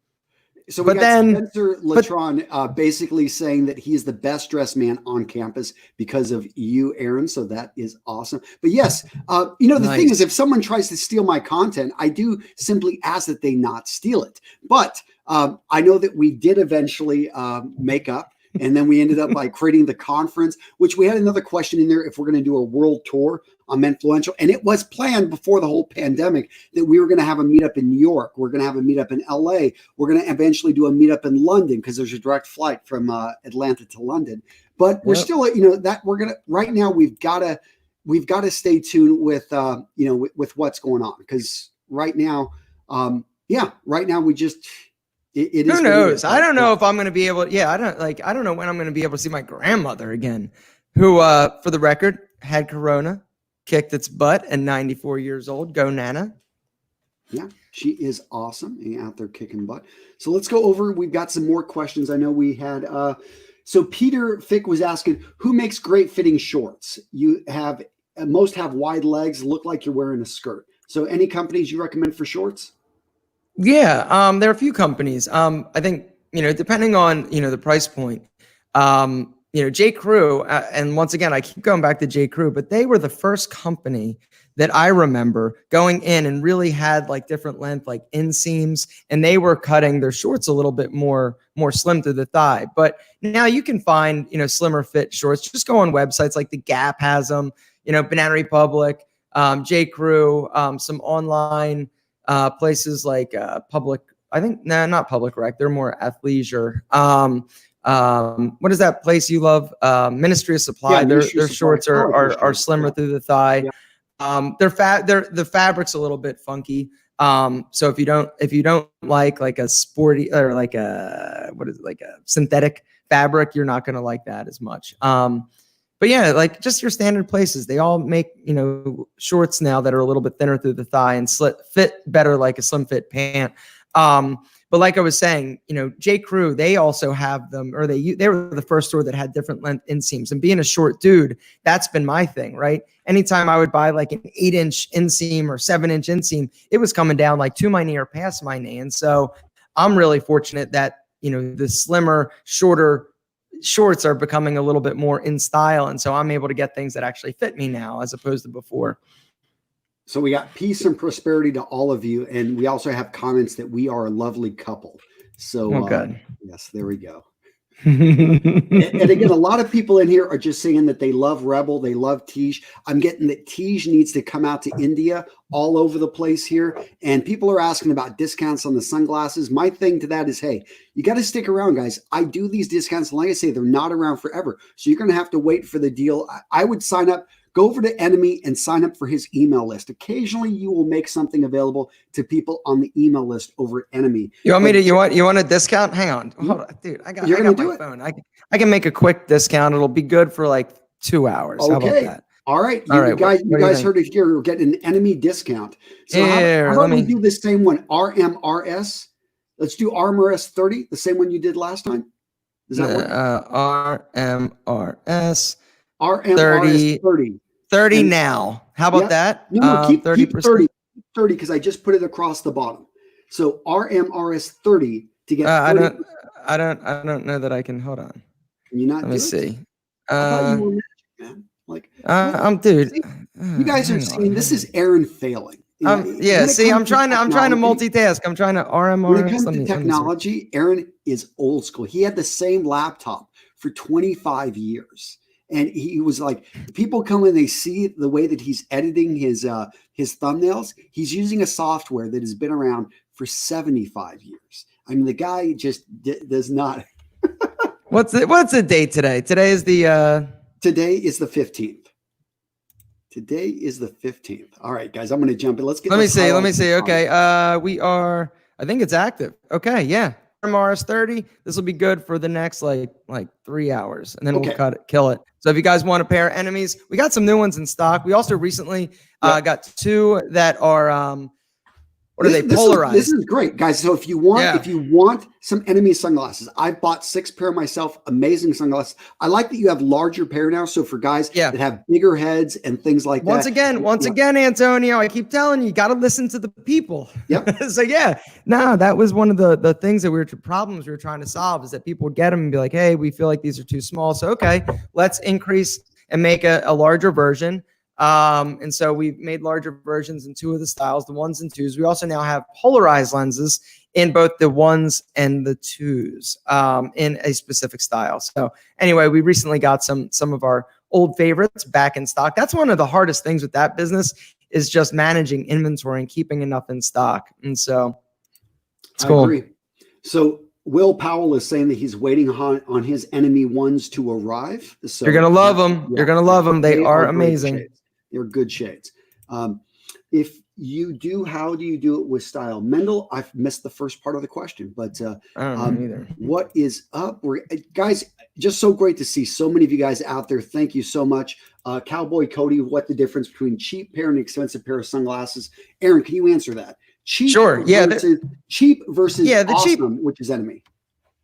So we got Spencer Latron basically saying that he's the best dressed man on campus because of you, Aaron. So that is awesome. But yes, the thing is, if someone tries to steal my content, I do simply ask that they not steal it. But I know that we did eventually make up. And then we ended up by creating the conference, which we had another question in there if we're going to do a world tour on Menfluential. And it was planned before the whole pandemic that we were going to have a meetup in New York. We're going to have a meetup in LA. We're going to eventually do a meetup in London because there's a direct flight from Atlanta to London. But we're still, that we're going to, right now, we've got to stay tuned with, with what's going on. Because right now, we just, who knows? I don't know if I'm going to be able. Yeah, I don't know when I'm going to be able to see my grandmother again, who, for the record, had corona, kicked its butt, and 94 years old. Go Nana. Yeah, she is awesome and out there kicking butt. So let's go over. We've got some more questions. I know we had. So Peter Fick was asking, who makes great fitting shorts? Most have wide legs, look like you're wearing a skirt. So any companies you recommend for shorts? Yeah, there are a few companies. I think, depending on, the price point, J. Crew, and once again, I keep going back to J. Crew, but they were the first company that I remember going in and really had like different length, like inseams, and they were cutting their shorts a little bit more slim to the thigh. But now you can find, slimmer fit shorts. Just go on websites like the Gap has them, Banana Republic, J. Crew, some online places like Public, I think, not Public Rec. They're more athleisure. What is that place you love? Ministry of Supply. Their shorts are slimmer through the thigh. Yeah. The fabric's a little bit funky. So if you don't like a sporty or like a synthetic fabric, you're not gonna like that as much. But yeah, like just your standard places, they all make, shorts now that are a little bit thinner through the thigh and fit better like a slim fit pant. But like I was saying, J. Crew, they also have them, or they were the first store that had different length inseams. And being a short dude, that's been my thing, right? Anytime I would buy like an 8-inch inseam or 7-inch inseam, it was coming down like to my knee or past my knee. And so I'm really fortunate that, the slimmer, shorter shorts are becoming a little bit more in style. And so I'm able to get things that actually fit me now as opposed to before. So we got peace and prosperity to all of you. And we also have comments that we are a lovely couple. So yes, there we go. and again, a lot of people in here are just saying that they love Rebel. They love Tej. I'm getting that Tej needs to come out to India all over the place here. And people are asking about discounts on the sunglasses. My thing to that is, hey, you got to stick around, guys. I do these discounts. And like I say, they're not around forever. So you're going to have to wait for the deal. I would sign up. Go over to Enemy and sign up for his email list. Occasionally, you will make something available to people on the email list over at Enemy. You want me to? You want a discount? Hang on, hold on, dude. I got my phone. I can make a quick discount. It'll be good for like 2 hours. Okay. How about that? All right, you guys heard it here. We're getting an Enemy discount. So how about we do the same one? RMRS. Let's do RMRS 30, the same one you did last time. Is that what? RMRS. RMRS 30 now. How about that? No, keep 30 because I just put it across the bottom. So RMRS 30 to get. I don't know that I can. Hold on. Can you not? Let me see. I thought you were magic, man. Like I'm dude. You guys are seeing this is Aaron failing. Yeah. See, I'm trying to multitask. I'm trying to RMRS. When it comes to technology, Aaron is old school. He had the same laptop for 25 years. And he was like, people come and they see the way that he's editing his thumbnails. He's using a software that has been around for 75 years. I mean, the guy just does not. What's the date today? Today is the 15th. Today is the 15th. All right, guys, I'm going to jump in. Let's get. Let me see. Okay, we are. I think it's active. Okay, yeah. RMRS 30. This will be good for the next like 3 hours, and then we'll kill it. So if you guys want a pair of enemies, we got some new ones in stock. We also recently got 2 that are what are they, polarized? This is great, guys. So if you want some enemy sunglasses, I bought 6 pair myself. Amazing sunglasses. I like that you have larger pair now. So for guys that have bigger heads and things like that. Once again, Antonio, I keep telling you got to listen to the people. Yep. So that was one of the things that problems we were trying to solve, is that people would get them and be like, hey, we feel like these are too small. So let's increase and make a larger version. And so we've made larger versions in 2 of the styles, the 1s and 2s. We also now have polarized lenses in both the 1s and the 2s, in a specific style. So anyway, we recently got some of our old favorites back in stock. That's one of the hardest things with that business, is just managing inventory and keeping enough in stock. And so it's cool. I agree. So Will Powell is saying that he's waiting on his enemy 1s to arrive. So you're going to love them. Yeah. You're going to love them. They are amazing. They're good shades. If you do, how do you do it with style? Mendel, I've missed the first part of the question, but I don't know either. What is up? Guys, just so great to see so many of you guys out there. Thank you so much. Cowboy Cody, what the difference between cheap pair and expensive pair of sunglasses? Aaron, can you answer that? Cheap versus awesome, which is enemy.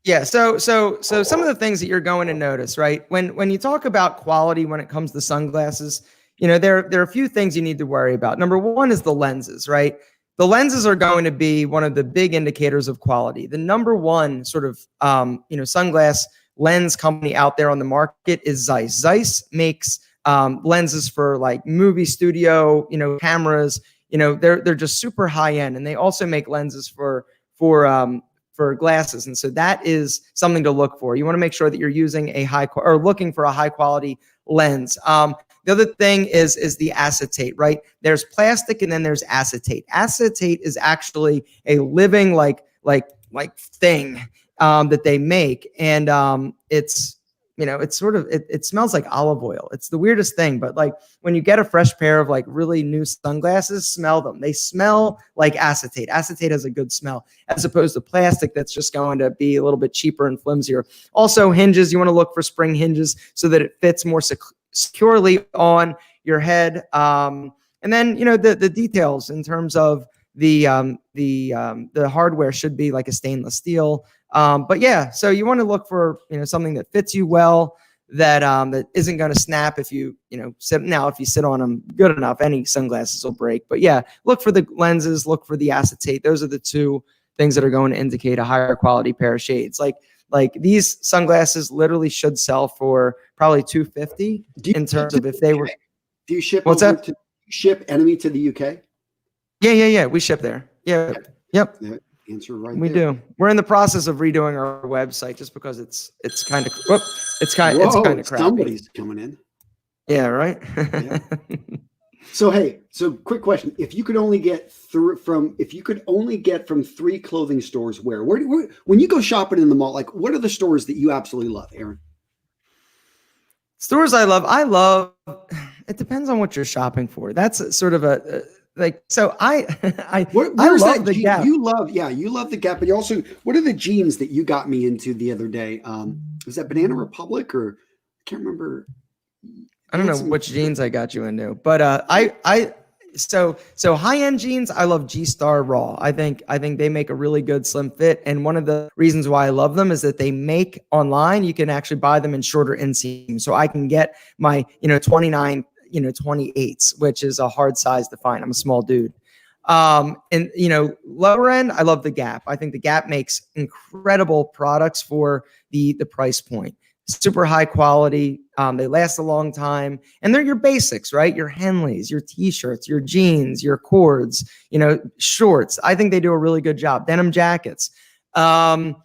Yeah. So some of the things that you're going to notice, right? When you talk about quality, when it comes to sunglasses, there are a few things you need to worry about. Number 1 is the lenses, right? The lenses are going to be one of the big indicators of quality. The number 1 sort of, sunglass lens company out there on the market is Zeiss. Zeiss makes lenses for like movie studio, cameras. They're just super high end, and they also make lenses for glasses. And so that is something to look for. You want to make sure that you're using looking for a high quality lens. The other thing is the acetate, right? There's plastic and then there's acetate. Acetate is actually a living like thing that they make, and it's it smells like olive oil. It's the weirdest thing, but like when you get a fresh pair of like really new sunglasses, smell them. They smell like acetate. Acetate has a good smell, as opposed to plastic that's just going to be a little bit cheaper and flimsier. Also, hinges. You want to look for spring hinges so that it fits more securely on your head. And then, the details in terms of the hardware should be like a stainless steel. But yeah, so you want to look for, something that fits you well, that isn't going to snap if you sit. Now, if you sit on them good enough, any sunglasses will break. But yeah, look for the lenses, look for the acetate. Those are the 2 things that are going to indicate a higher quality pair of shades. Like these sunglasses literally should sell for probably $250 in terms of if they were. Do you ship? What's that? Ship enemy to the UK? Yeah. We ship there. Yeah. Okay. Yep. Yeah, answer right. We do. We're in the process of redoing our website just because it's kind of crappy. Somebody's coming in. Yeah. Right. Yeah. So quick question: if you could only get from 3 clothing stores, where when you go shopping in the mall, like what are the stores that you absolutely love, Aaron? Stores I love. It depends on what you're shopping for. That's sort of I love the Gap. You love the Gap, but you also, what are the jeans that you got me into the other day? Was that Banana Republic, or I can't remember. I don't know which jeans I got you into, but so high-end jeans, I love G-Star Raw. I think they make a really good slim fit, and one of the reasons why I love them is that they make online. You can actually buy them in shorter inseam, so I can get my 29 28s, which is a hard size to find. I'm a small dude. And lower end, I love the Gap. I think the Gap makes incredible products for the price point. super high quality. They last a long time, and they're your basics, right? Your Henleys, your t-shirts, your jeans, your cords, shorts. I think they do a really good job. Denim jackets. I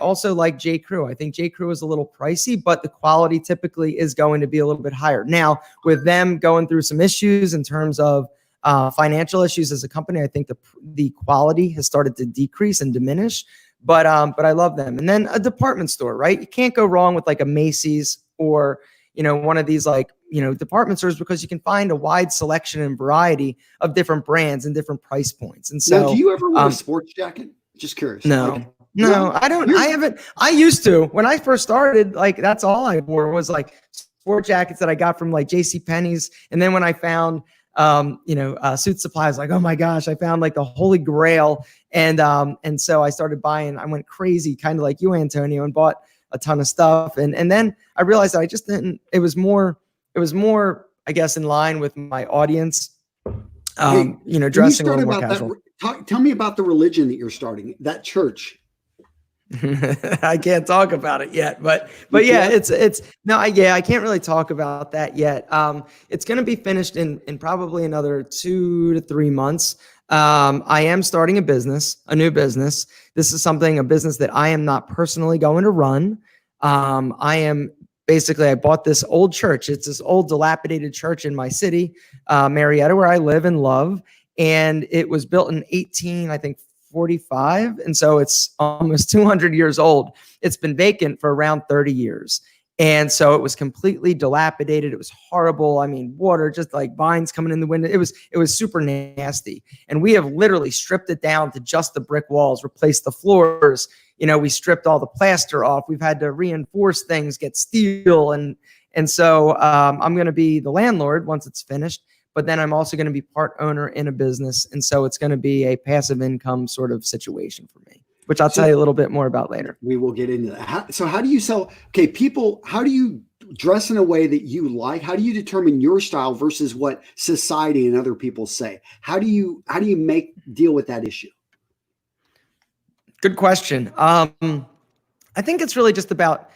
also like J. Crew. I think J. Crew is a little pricey, but the quality typically is going to be a little bit higher. Now, with them going through some issues in terms of financial issues as a company, I think the quality has started to decrease and diminish. But I love them. And then a department store, right? You can't go wrong with like a Macy's or one of these department stores, because you can find a wide selection and variety of different brands and different price points. And so, now, do you ever wear a sports jacket? Just curious. No, I don't. I haven't. I used to when I first started. Like that's all I wore was like sport jackets that I got from like JCPenney's. And then when I found suit supply, I was like, oh my gosh, I found like the holy grail. And so I started buying. I went crazy, kind of like you, Antonio, and bought a ton of stuff. And then I realized that I just didn't. It was more, I guess, in line with my audience. Dressing a little more casual. Tell me about the religion that you're starting, that church. I can't talk about it yet, but yeah, I can't really talk about that yet. It's going to be finished in probably another 2 to 3 months. I am starting a new business. This is a business that I am not personally going to run. I bought this old church. It's this old dilapidated church in my city, Marietta, where I live and love. And it was built in 1845. And so it's almost 200 years old. It's been vacant for around 30 years. And so it was completely dilapidated. It was horrible. I mean, water, just like vines coming in the window. It was super nasty. And we have literally stripped it down to just the brick walls, replaced the floors. We stripped all the plaster off. We've had to reinforce things, get steel. And so I'm going to be the landlord once it's finished. But then I'm also going to be part owner in a business. And so it's going to be a passive income sort of situation for me, which I'll tell you a little bit more about later. We will get into that. So how do you sell? Okay, people, how do you dress in a way that you like? How do you determine your style versus what society and other people say? How do you deal with that issue? Good question. I think it's really just about,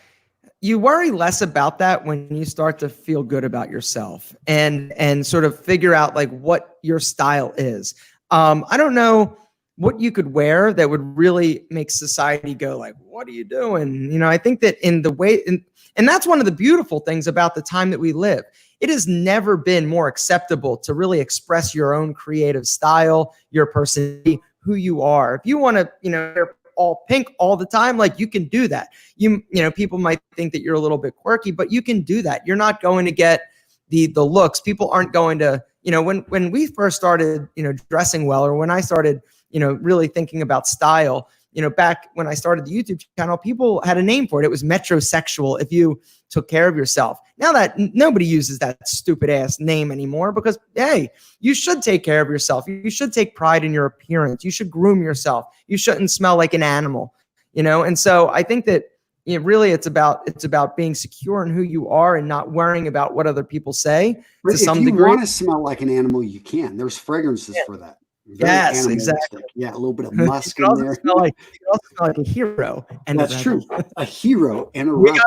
you worry less about that when you start to feel good about yourself and sort of figure out like what your style is. I don't know what you could wear that would really make society go like, what are you doing? I think that and that's one of the beautiful things about the time that we live. It has never been more acceptable to really express your own creative style, your personality, who you are. If you want to, wear all pink all the time, like you can do that. People might think that you're a little bit quirky, but you can do that. You're not going to get the looks. People aren't going to, when we first started, dressing well, or when I started, really thinking about style, back when I started the YouTube channel, people had a name for it. It was metrosexual if you took care of yourself. Now that nobody uses that stupid ass name anymore, because, hey, you should take care of yourself. You should take pride in your appearance. You should groom yourself. You shouldn't smell like an animal, And so I think that really it's about being secure in who you are and not worrying about what other people say. But if you want to smell like an animal, you can. There's fragrances for that. Yes, exactly. Yeah, a little bit of musk in there. You can also smell like a hero. And that's true. A hero and a rebel.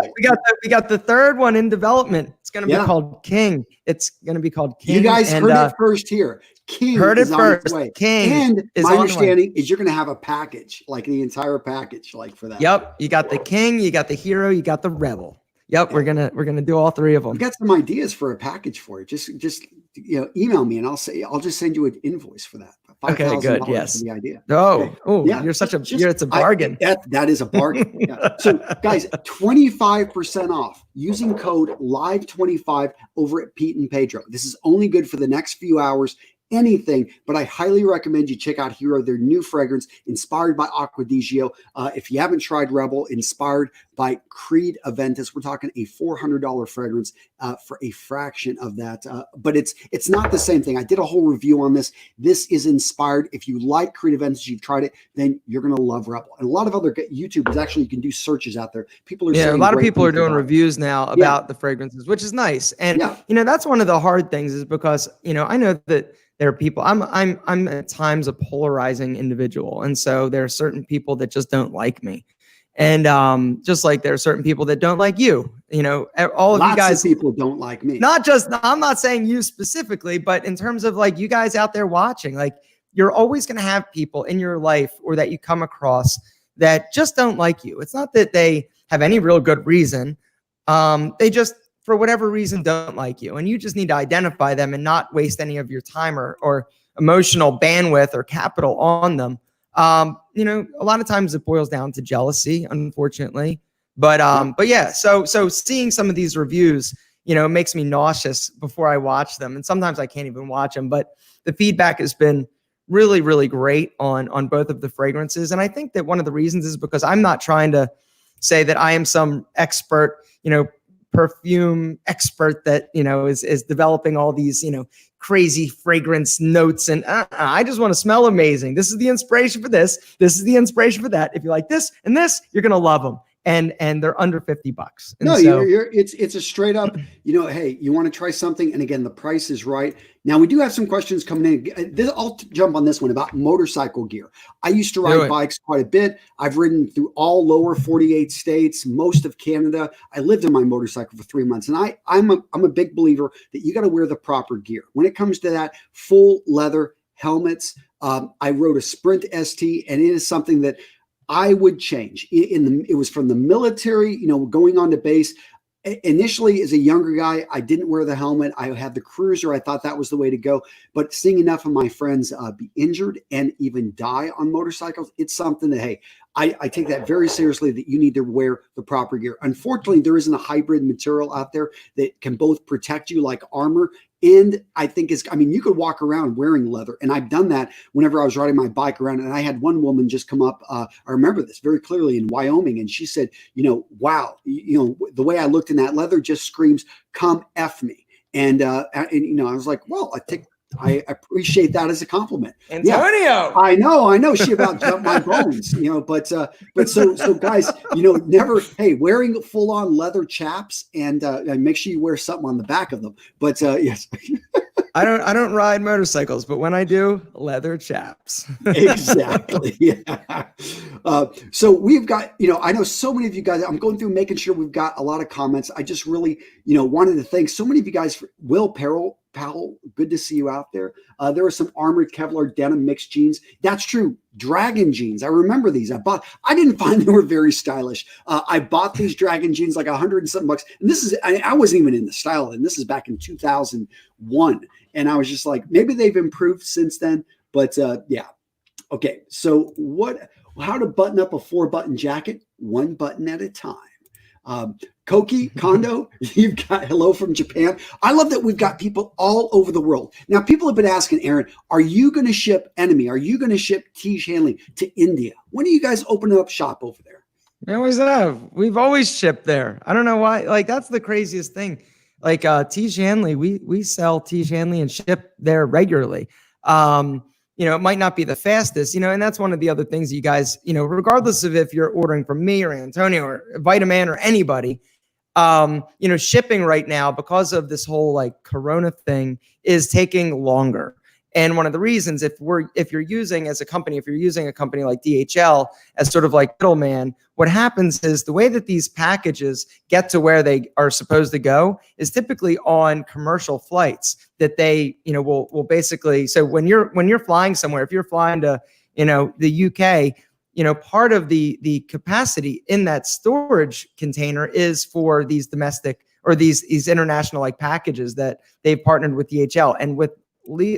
We got the third one in development. It's going to be called King. It's going to be called King. You guys heard it first here. King heard it is on first. its way. King and my understanding is you're going to have a package, like the entire package, like for that. Yep. You got the King, you got the hero, you got the rebel. Yep, we're gonna do all three of them. We got some ideas for a package for it. Just email me and I'll just send you an invoice for that. Okay, good. Yes, for the idea. Yeah. You're such a it's a bargain. That is a bargain. Yeah. So guys, 25% off using code LIVE25 over at Pete and Pedro. This is only good for the next few hours. Anything, but I highly recommend you check out Hero, their new fragrance inspired by Acqua di Gio. If you haven't tried Rebel, inspired by Creed Aventus, we're talking a $400 fragrance for a fraction of that. But it's not the same thing. I did a whole review on this. This is inspired. If you like Creed Aventus, you've tried it, then you're going to love Rebel. And a lot of other YouTubers, actually, you can do searches out there. People are saying a lot of people are doing reviews now about the fragrances, which is nice. And that's one of the hard things is because I know that there are people, I'm at times a polarizing individual. And so there are certain people that just don't like me. And just like there are certain people that don't like you, you know, all of Lots you guys. Of people don't like me. I'm not saying you specifically, but in terms of like you guys out there watching, like you're always going to have people in your life or that you come across that just don't like you. It's not that they have any real good reason. They just, for whatever reason, don't like you. And you just need to identify them and not waste any of your time or emotional bandwidth or capital on them. You know, a lot of times it boils down to jealousy, unfortunately. But yeah, so seeing some of these reviews, you know, it makes me nauseous before I watch them. And sometimes I can't even watch them. But the feedback has been really, really great on both of the fragrances. And I think that one of the reasons is because I'm not trying to say that I am some expert, you know, perfume expert that, you know, is developing all these, you know, crazy fragrance notes. And I just want to smell amazing. This is the inspiration for this. This is the inspiration for that. If you like this and this, you're going to love them. And they're under $50. And no, so, it's a straight up, you know, hey, you want to try something. And again, the price is right. Now we do have some questions coming in. I'll jump on this one about motorcycle gear. I used to ride bikes quite a bit. I've ridden through all lower 48 states, most of Canada. I lived on my motorcycle for 3 months. And I'm a big believer that you got to wear the proper gear. When it comes to that, full leather helmets. I rode a Sprint ST, and it is something that I would change. It was from the military, you know, going on to base. Initially, as a younger guy, I didn't wear the helmet. I had the Cruiser. I thought that was the way to go. But seeing enough of my friends be injured and even die on motorcycles, it's something that, hey, I take that very seriously, that you need to wear the proper gear. Unfortunately, there isn't a hybrid material out there that can both protect you like armor. And I think you could walk around wearing leather. And I've done that whenever I was riding my bike around. And I had one woman just come up. I remember this very clearly, in Wyoming. And she said, you know, wow, you know, the way I looked in that leather just screams, come F me. And you know, I was like, well, I appreciate that as a compliment. Antonio. Yeah, I know she about jumped my bones, you know, but so guys, you know, never, hey, wearing full on leather chaps and make sure you wear something on the back of them. But yes. I don't ride motorcycles, but when I do, leather chaps. Exactly. Yeah. So we've got, you know, I know so many of you guys, I'm going through making sure we've got a lot of comments. I just really, you know, wanted to thank so many of you guys. Will Powell, good to see you out there. There are some armored Kevlar denim mixed jeans. That's true. Dragon jeans. I remember these. I didn't find they were very stylish. I bought these Dragon jeans like $100 and something bucks. And this is, I wasn't even in the style. And this is back in 2001. And I was just like, maybe they've improved since then. But yeah. Okay. So how to button up a 4-button jacket? One button at a time. Koki Kondo, you've got hello from Japan. I love that we've got people all over the world. Now, people have been asking, Aaron, are you going to ship Enemy? Are you going to ship Tiege Hanley to India? When are you guys opening up shop over there? We always have. We've always shipped there. I don't know why. Like, that's the craziest thing. Like Tiege Hanley, we sell Tiege Hanley and ship there regularly. You know, it might not be the fastest, you know, and that's one of the other things you guys, you know, regardless of if you're ordering from me or Antonio or Vitaman or anybody, you know, shipping right now because of this whole like Corona thing is taking longer. And one of the reasons, if you're using a company like DHL as sort of like middleman, what happens is the way that these packages get to where they are supposed to go is typically on commercial flights that they, you know, will basically. So when you're flying somewhere, if you're flying to, you know, the UK, you know, part of the capacity in that storage container is for these domestic or these international like packages that they've partnered with DHL, and with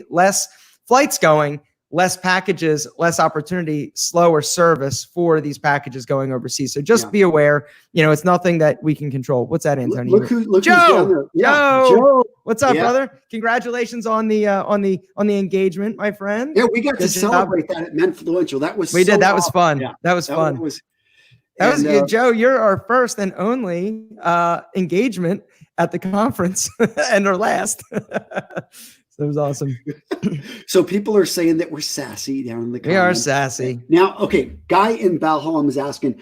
less flights going, less packages, less opportunity, slower service for these packages going overseas. So just be aware, you know, it's nothing that we can control. What's that, Antonio? Look Joe. Joe. What's up, brother? Congratulations on the engagement, my friend. Yeah, we got to celebrate that at Menfluential. That was we did. That awesome. was fun. Yeah, that was fun. That was good, Joe. You're our first and only engagement at the conference and our last. So it was awesome. So people are saying that we're sassy down in the comments. We are sassy. Now, okay, guy in Valhalla is asking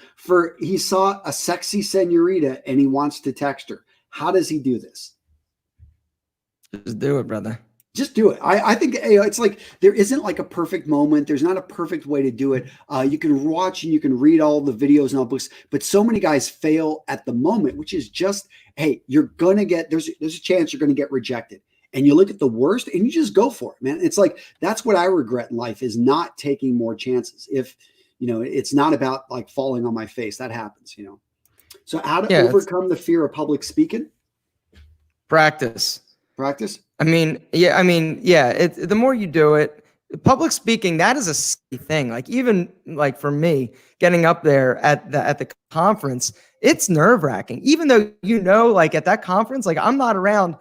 he saw a sexy senorita and he wants to text her. How does he do this? Just do it, brother. Just do it. I think it's like there isn't like a perfect moment. There's not a perfect way to do it. You can watch and you can read all the videos and all books, but so many guys fail at the moment, which is just, hey, you're gonna get there's a chance you're gonna get rejected. And you look at the worst and you just go for it, man. It's like that's what I regret in life is not taking more chances. If it's not about like falling on my face. That happens, So how to overcome the fear of public speaking? Practice. Practice? I mean, yeah. The more you do it, public speaking, that is a scary thing. Like even like for me, getting up there at the conference, it's nerve-wracking. Even though like at that conference, like I'm not around,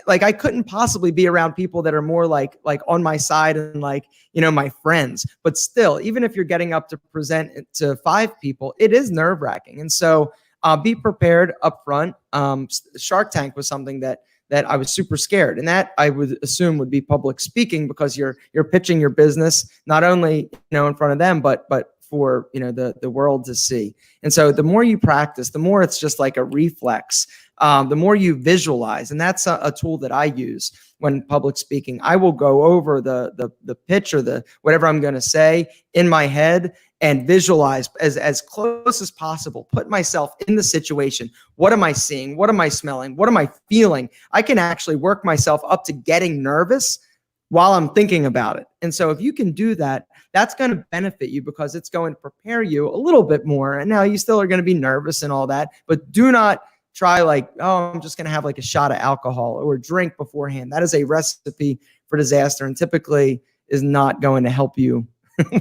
like I couldn't possibly be around people that are more like on my side and like my friends. But still, even if you're getting up to present to 5 people, it is nerve-wracking. And so be prepared up front. Shark Tank was something that I was super scared. And that I would assume would be public speaking because you're pitching your business, not only, in front of them, but for, the world to see. And so the more you practice, the more it's just like a reflex, the more you visualize. And that's a tool that I use when public speaking. I will go over the pitch or the whatever I'm going to say in my head and visualize as close as possible, put myself in the situation. What am I seeing? What am I smelling? What am I feeling? I can actually work myself up to getting nervous while I'm thinking about it. And so if you can do that, that's going to benefit you because it's going to prepare you a little bit more. And now you still are going to be nervous and all that, but do not try like, oh, I'm just going to have like a shot of alcohol or drink beforehand. That is a recipe for disaster and typically is not going to help you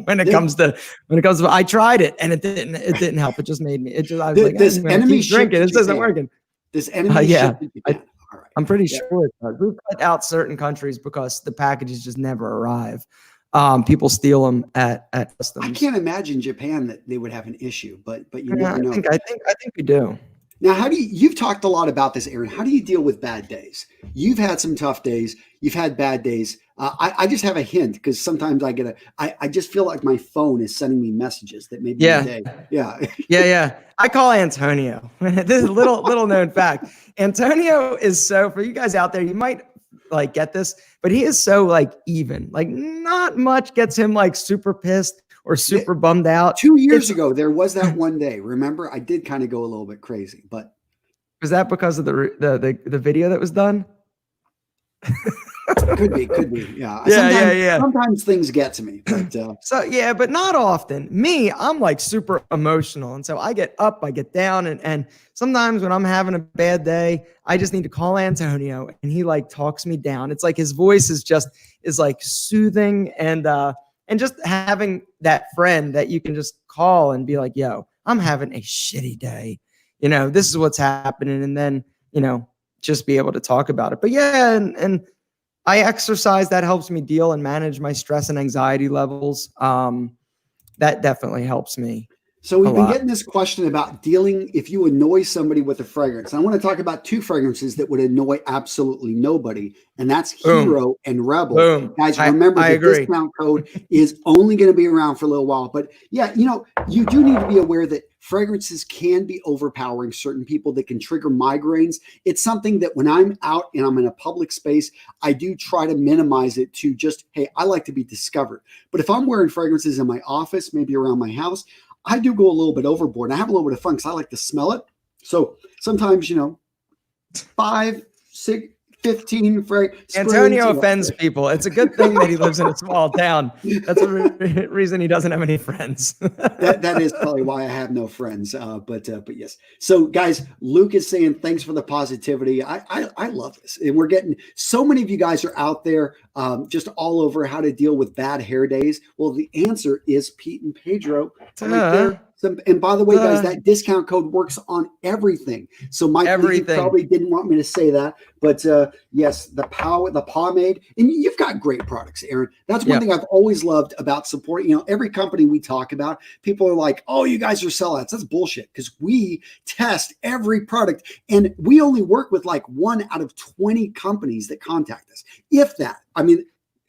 when it comes to I tried it and it didn't help. It just made me, I was like, this enemy drinking. It isn't working. This enemy I'm pretty sure it does. We've cut out certain countries because the packages just never arrive. People steal them at customs. I can't imagine Japan that they would have an issue, but you never know. I think we do. Now, you've talked a lot about this, Aaron. How do you deal with bad days? You've had some tough days. You've had bad days. I just have a hint because sometimes I just feel like my phone is sending me messages that maybe a day. Yeah. I call Antonio. This is a little known fact. Antonio is for you guys out there, you might like get this, but he is so like even, like not much gets him like super pissed or super bummed out. 2 years ago, there was that one day. Remember, I did kind of go a little bit crazy, but was that because of the video that was done? Could be. Yeah. Sometimes things get to me, but but not often. Me, I'm like super emotional, and so I get up, I get down, and sometimes when I'm having a bad day, I just need to call Antonio, and he like talks me down. It's like his voice is like soothing and just having that friend that you can just call and be like, yo, I'm having a shitty day. This is what's happening. And then, just be able to talk about it. But yeah, and I exercise. That helps me deal and manage my stress and anxiety levels. That definitely helps me. So we've been getting this question about dealing if you annoy somebody with a fragrance. I want to talk about 2 fragrances that would annoy absolutely nobody, and that's Hero and Rebel. Boom. Guys, remember the discount code is only going to be around for a little while. But yeah, you do need to be aware that fragrances can be overpowering certain people that can trigger migraines. It's something that when I'm out and I'm in a public space, I do try to minimize it to just, hey, I like to be discovered. But if I'm wearing fragrances in my office, maybe around my house, I do go a little bit overboard. And I have a little bit of fun because I like to smell it. So sometimes, 5, 6, 15 Antonio offends people. It's a good thing that he lives in a small town. That's the reason he doesn't have any friends. that is probably why I have no friends. But yes. So guys, Luke is saying thanks for the positivity. I love this, and we're getting so many of you guys are out there just all over how to deal with bad hair days. Well, the answer is Pete and Pedro right there. And by the way, guys, that discount code works on everything. So Mike probably didn't want me to say that, but yes, the pomade, and you've got great products, Aaron. That's one thing I've always loved about supporting. Every company we talk about, people are like, "Oh, you guys are sellouts." That's bullshit because we test every product, and we only work with like 1 out of 20 companies that contact us, if that. I mean,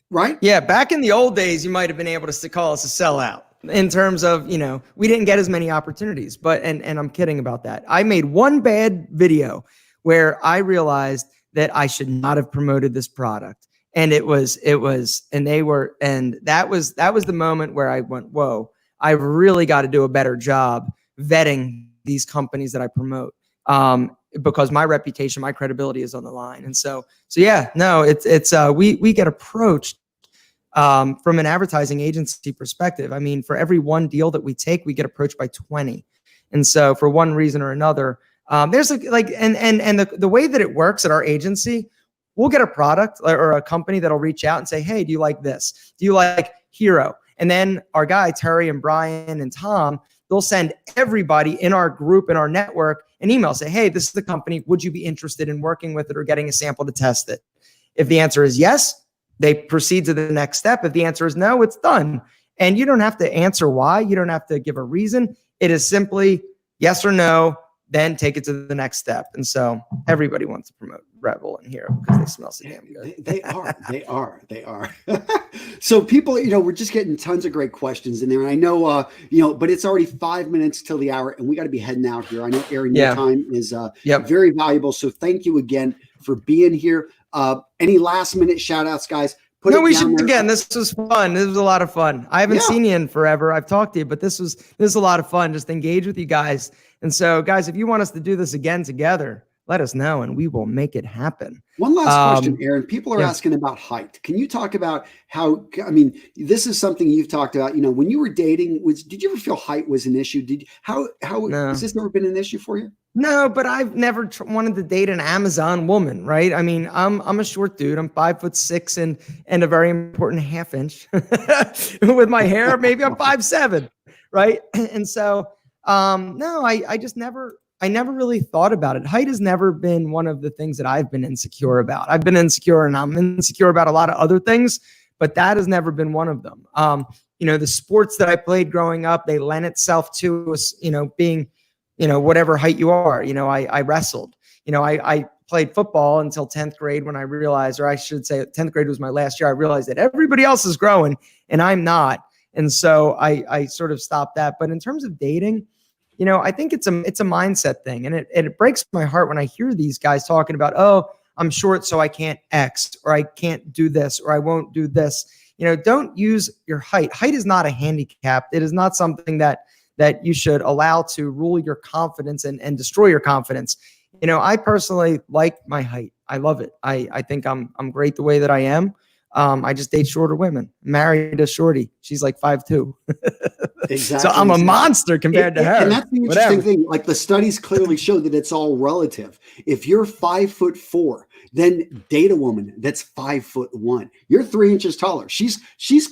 right? Yeah, back in the old days, you might have been able to call us a sellout. In terms of, we didn't get as many opportunities, but, and I'm kidding about that. I made one bad video where I realized that I should not have promoted this product. And that was the moment where I went, whoa, I've really got to do a better job vetting these companies that I promote. Because my reputation, my credibility is on the line. And so yeah, no, we get approached from an advertising agency perspective. I mean, for every one deal that we take, we get approached by 20. And so for one reason or another, there's the way that it works at our agency, we'll get a product or a company that'll reach out and say, hey, do you like this? Do you like Hero? And then our guy, Terry and Brian and Tom, they'll send everybody in our group, in our network, an email, say, hey, this is the company. Would you be interested in working with it or getting a sample to test it? If the answer is yes, they proceed to the next step. If the answer is no, it's done. And you don't have to answer why. You don't have to give a reason. It is simply yes or no, then take it to the next step. And so everybody wants to promote Rebel and Hero because they smell so damn good. They are. So people, we're just getting tons of great questions in there. And I know, but it's already 5 minutes till the hour and we got to be heading out here. I know, Aaron, your time is very valuable. So thank you again for being here. Any last minute shout outs, guys? We should again. This was fun. This was a lot of fun. I haven't seen you in forever. I've talked to you, but this is a lot of fun. Just engage with you guys. And so, guys, if you want us to do this again together, let us know, and we will make it happen. One last question, Aaron. People are asking about height. Can you talk about how? I mean, this is something you've talked about. When you were dating, did you ever feel height was an issue? How has this never been an issue for you? No, but I've never wanted to date an Amazon woman, right? I mean, I'm a short dude. I'm 5'6" and a very important ½ inch with my hair. Maybe I'm 5'7", right? And so, no, I just never really thought about it. Height has never been one of the things that I've been insecure about. I've been insecure, and I'm insecure about a lot of other things, but that has never been one of them. The sports that I played growing up, they lend itself to us, being whatever height you are. I wrestled. I played football until 10th grade when I realized, or I should say 10th grade was my last year. I realized that everybody else is growing and I'm not. And so I sort of stopped that. But in terms of dating, I think it's a mindset thing. And it breaks my heart when I hear these guys talking about, oh, I'm short, so I can't X, or I can't do this, or I won't do this. Don't use your height. Height is not a handicap. It is not something that you should allow to rule your confidence and destroy your confidence. I personally like my height. I love it. I think I'm great the way that I am. I just date shorter women. Married a shorty. She's like 5'2". Exactly. So I'm a monster compared to her. And that's the interesting thing. Like the studies clearly show that it's all relative. If you're 5'4", then date a woman that's 5'1". You're 3 inches taller. She's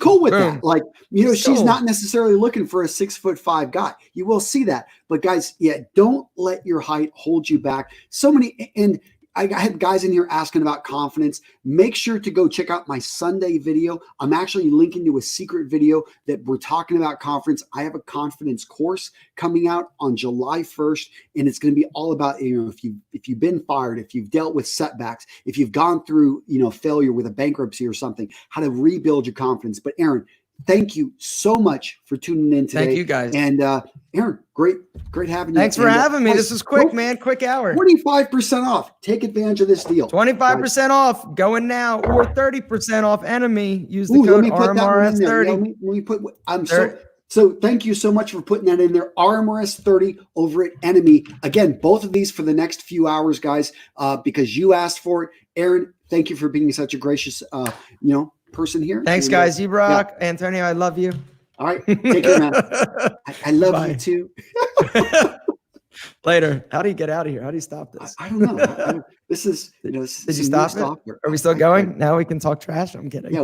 cool with that. Like, she's not necessarily looking for a 6'5" guy. You will see that. But guys, don't let your height hold you back. So many, and I had guys in here asking about confidence. Make sure to go check out my Sunday video. I'm actually linking to a secret video that we're talking about confidence. I have a confidence course coming out on July 1st, and it's going to be all about, if you've been fired, if you've dealt with setbacks, if you've gone through, failure with a bankruptcy or something, how to rebuild your confidence. But Aaron, thank you so much for tuning in today. Thank you, guys. And Aaron, great having you. Thanks for having me. This was quick, man. Quick hour. 25% off. Take advantage of this deal. 25% off going now, or 30% off Enemy. Use the code RMRS 30. So thank you so much for putting that in there. RMRS 30 over at Enemy. Again, both of these for the next few hours, guys, because you asked for it. Aaron, thank you for being such a gracious, person here. Thanks, guys. You rock. Yeah. Antonio, I love you. All right. Take care, man. I love you too. Later. How do you get out of here? How do you stop this? I don't know. This is, Did you stop it? Are we still going? Now we can talk trash. I'm kidding. Yeah,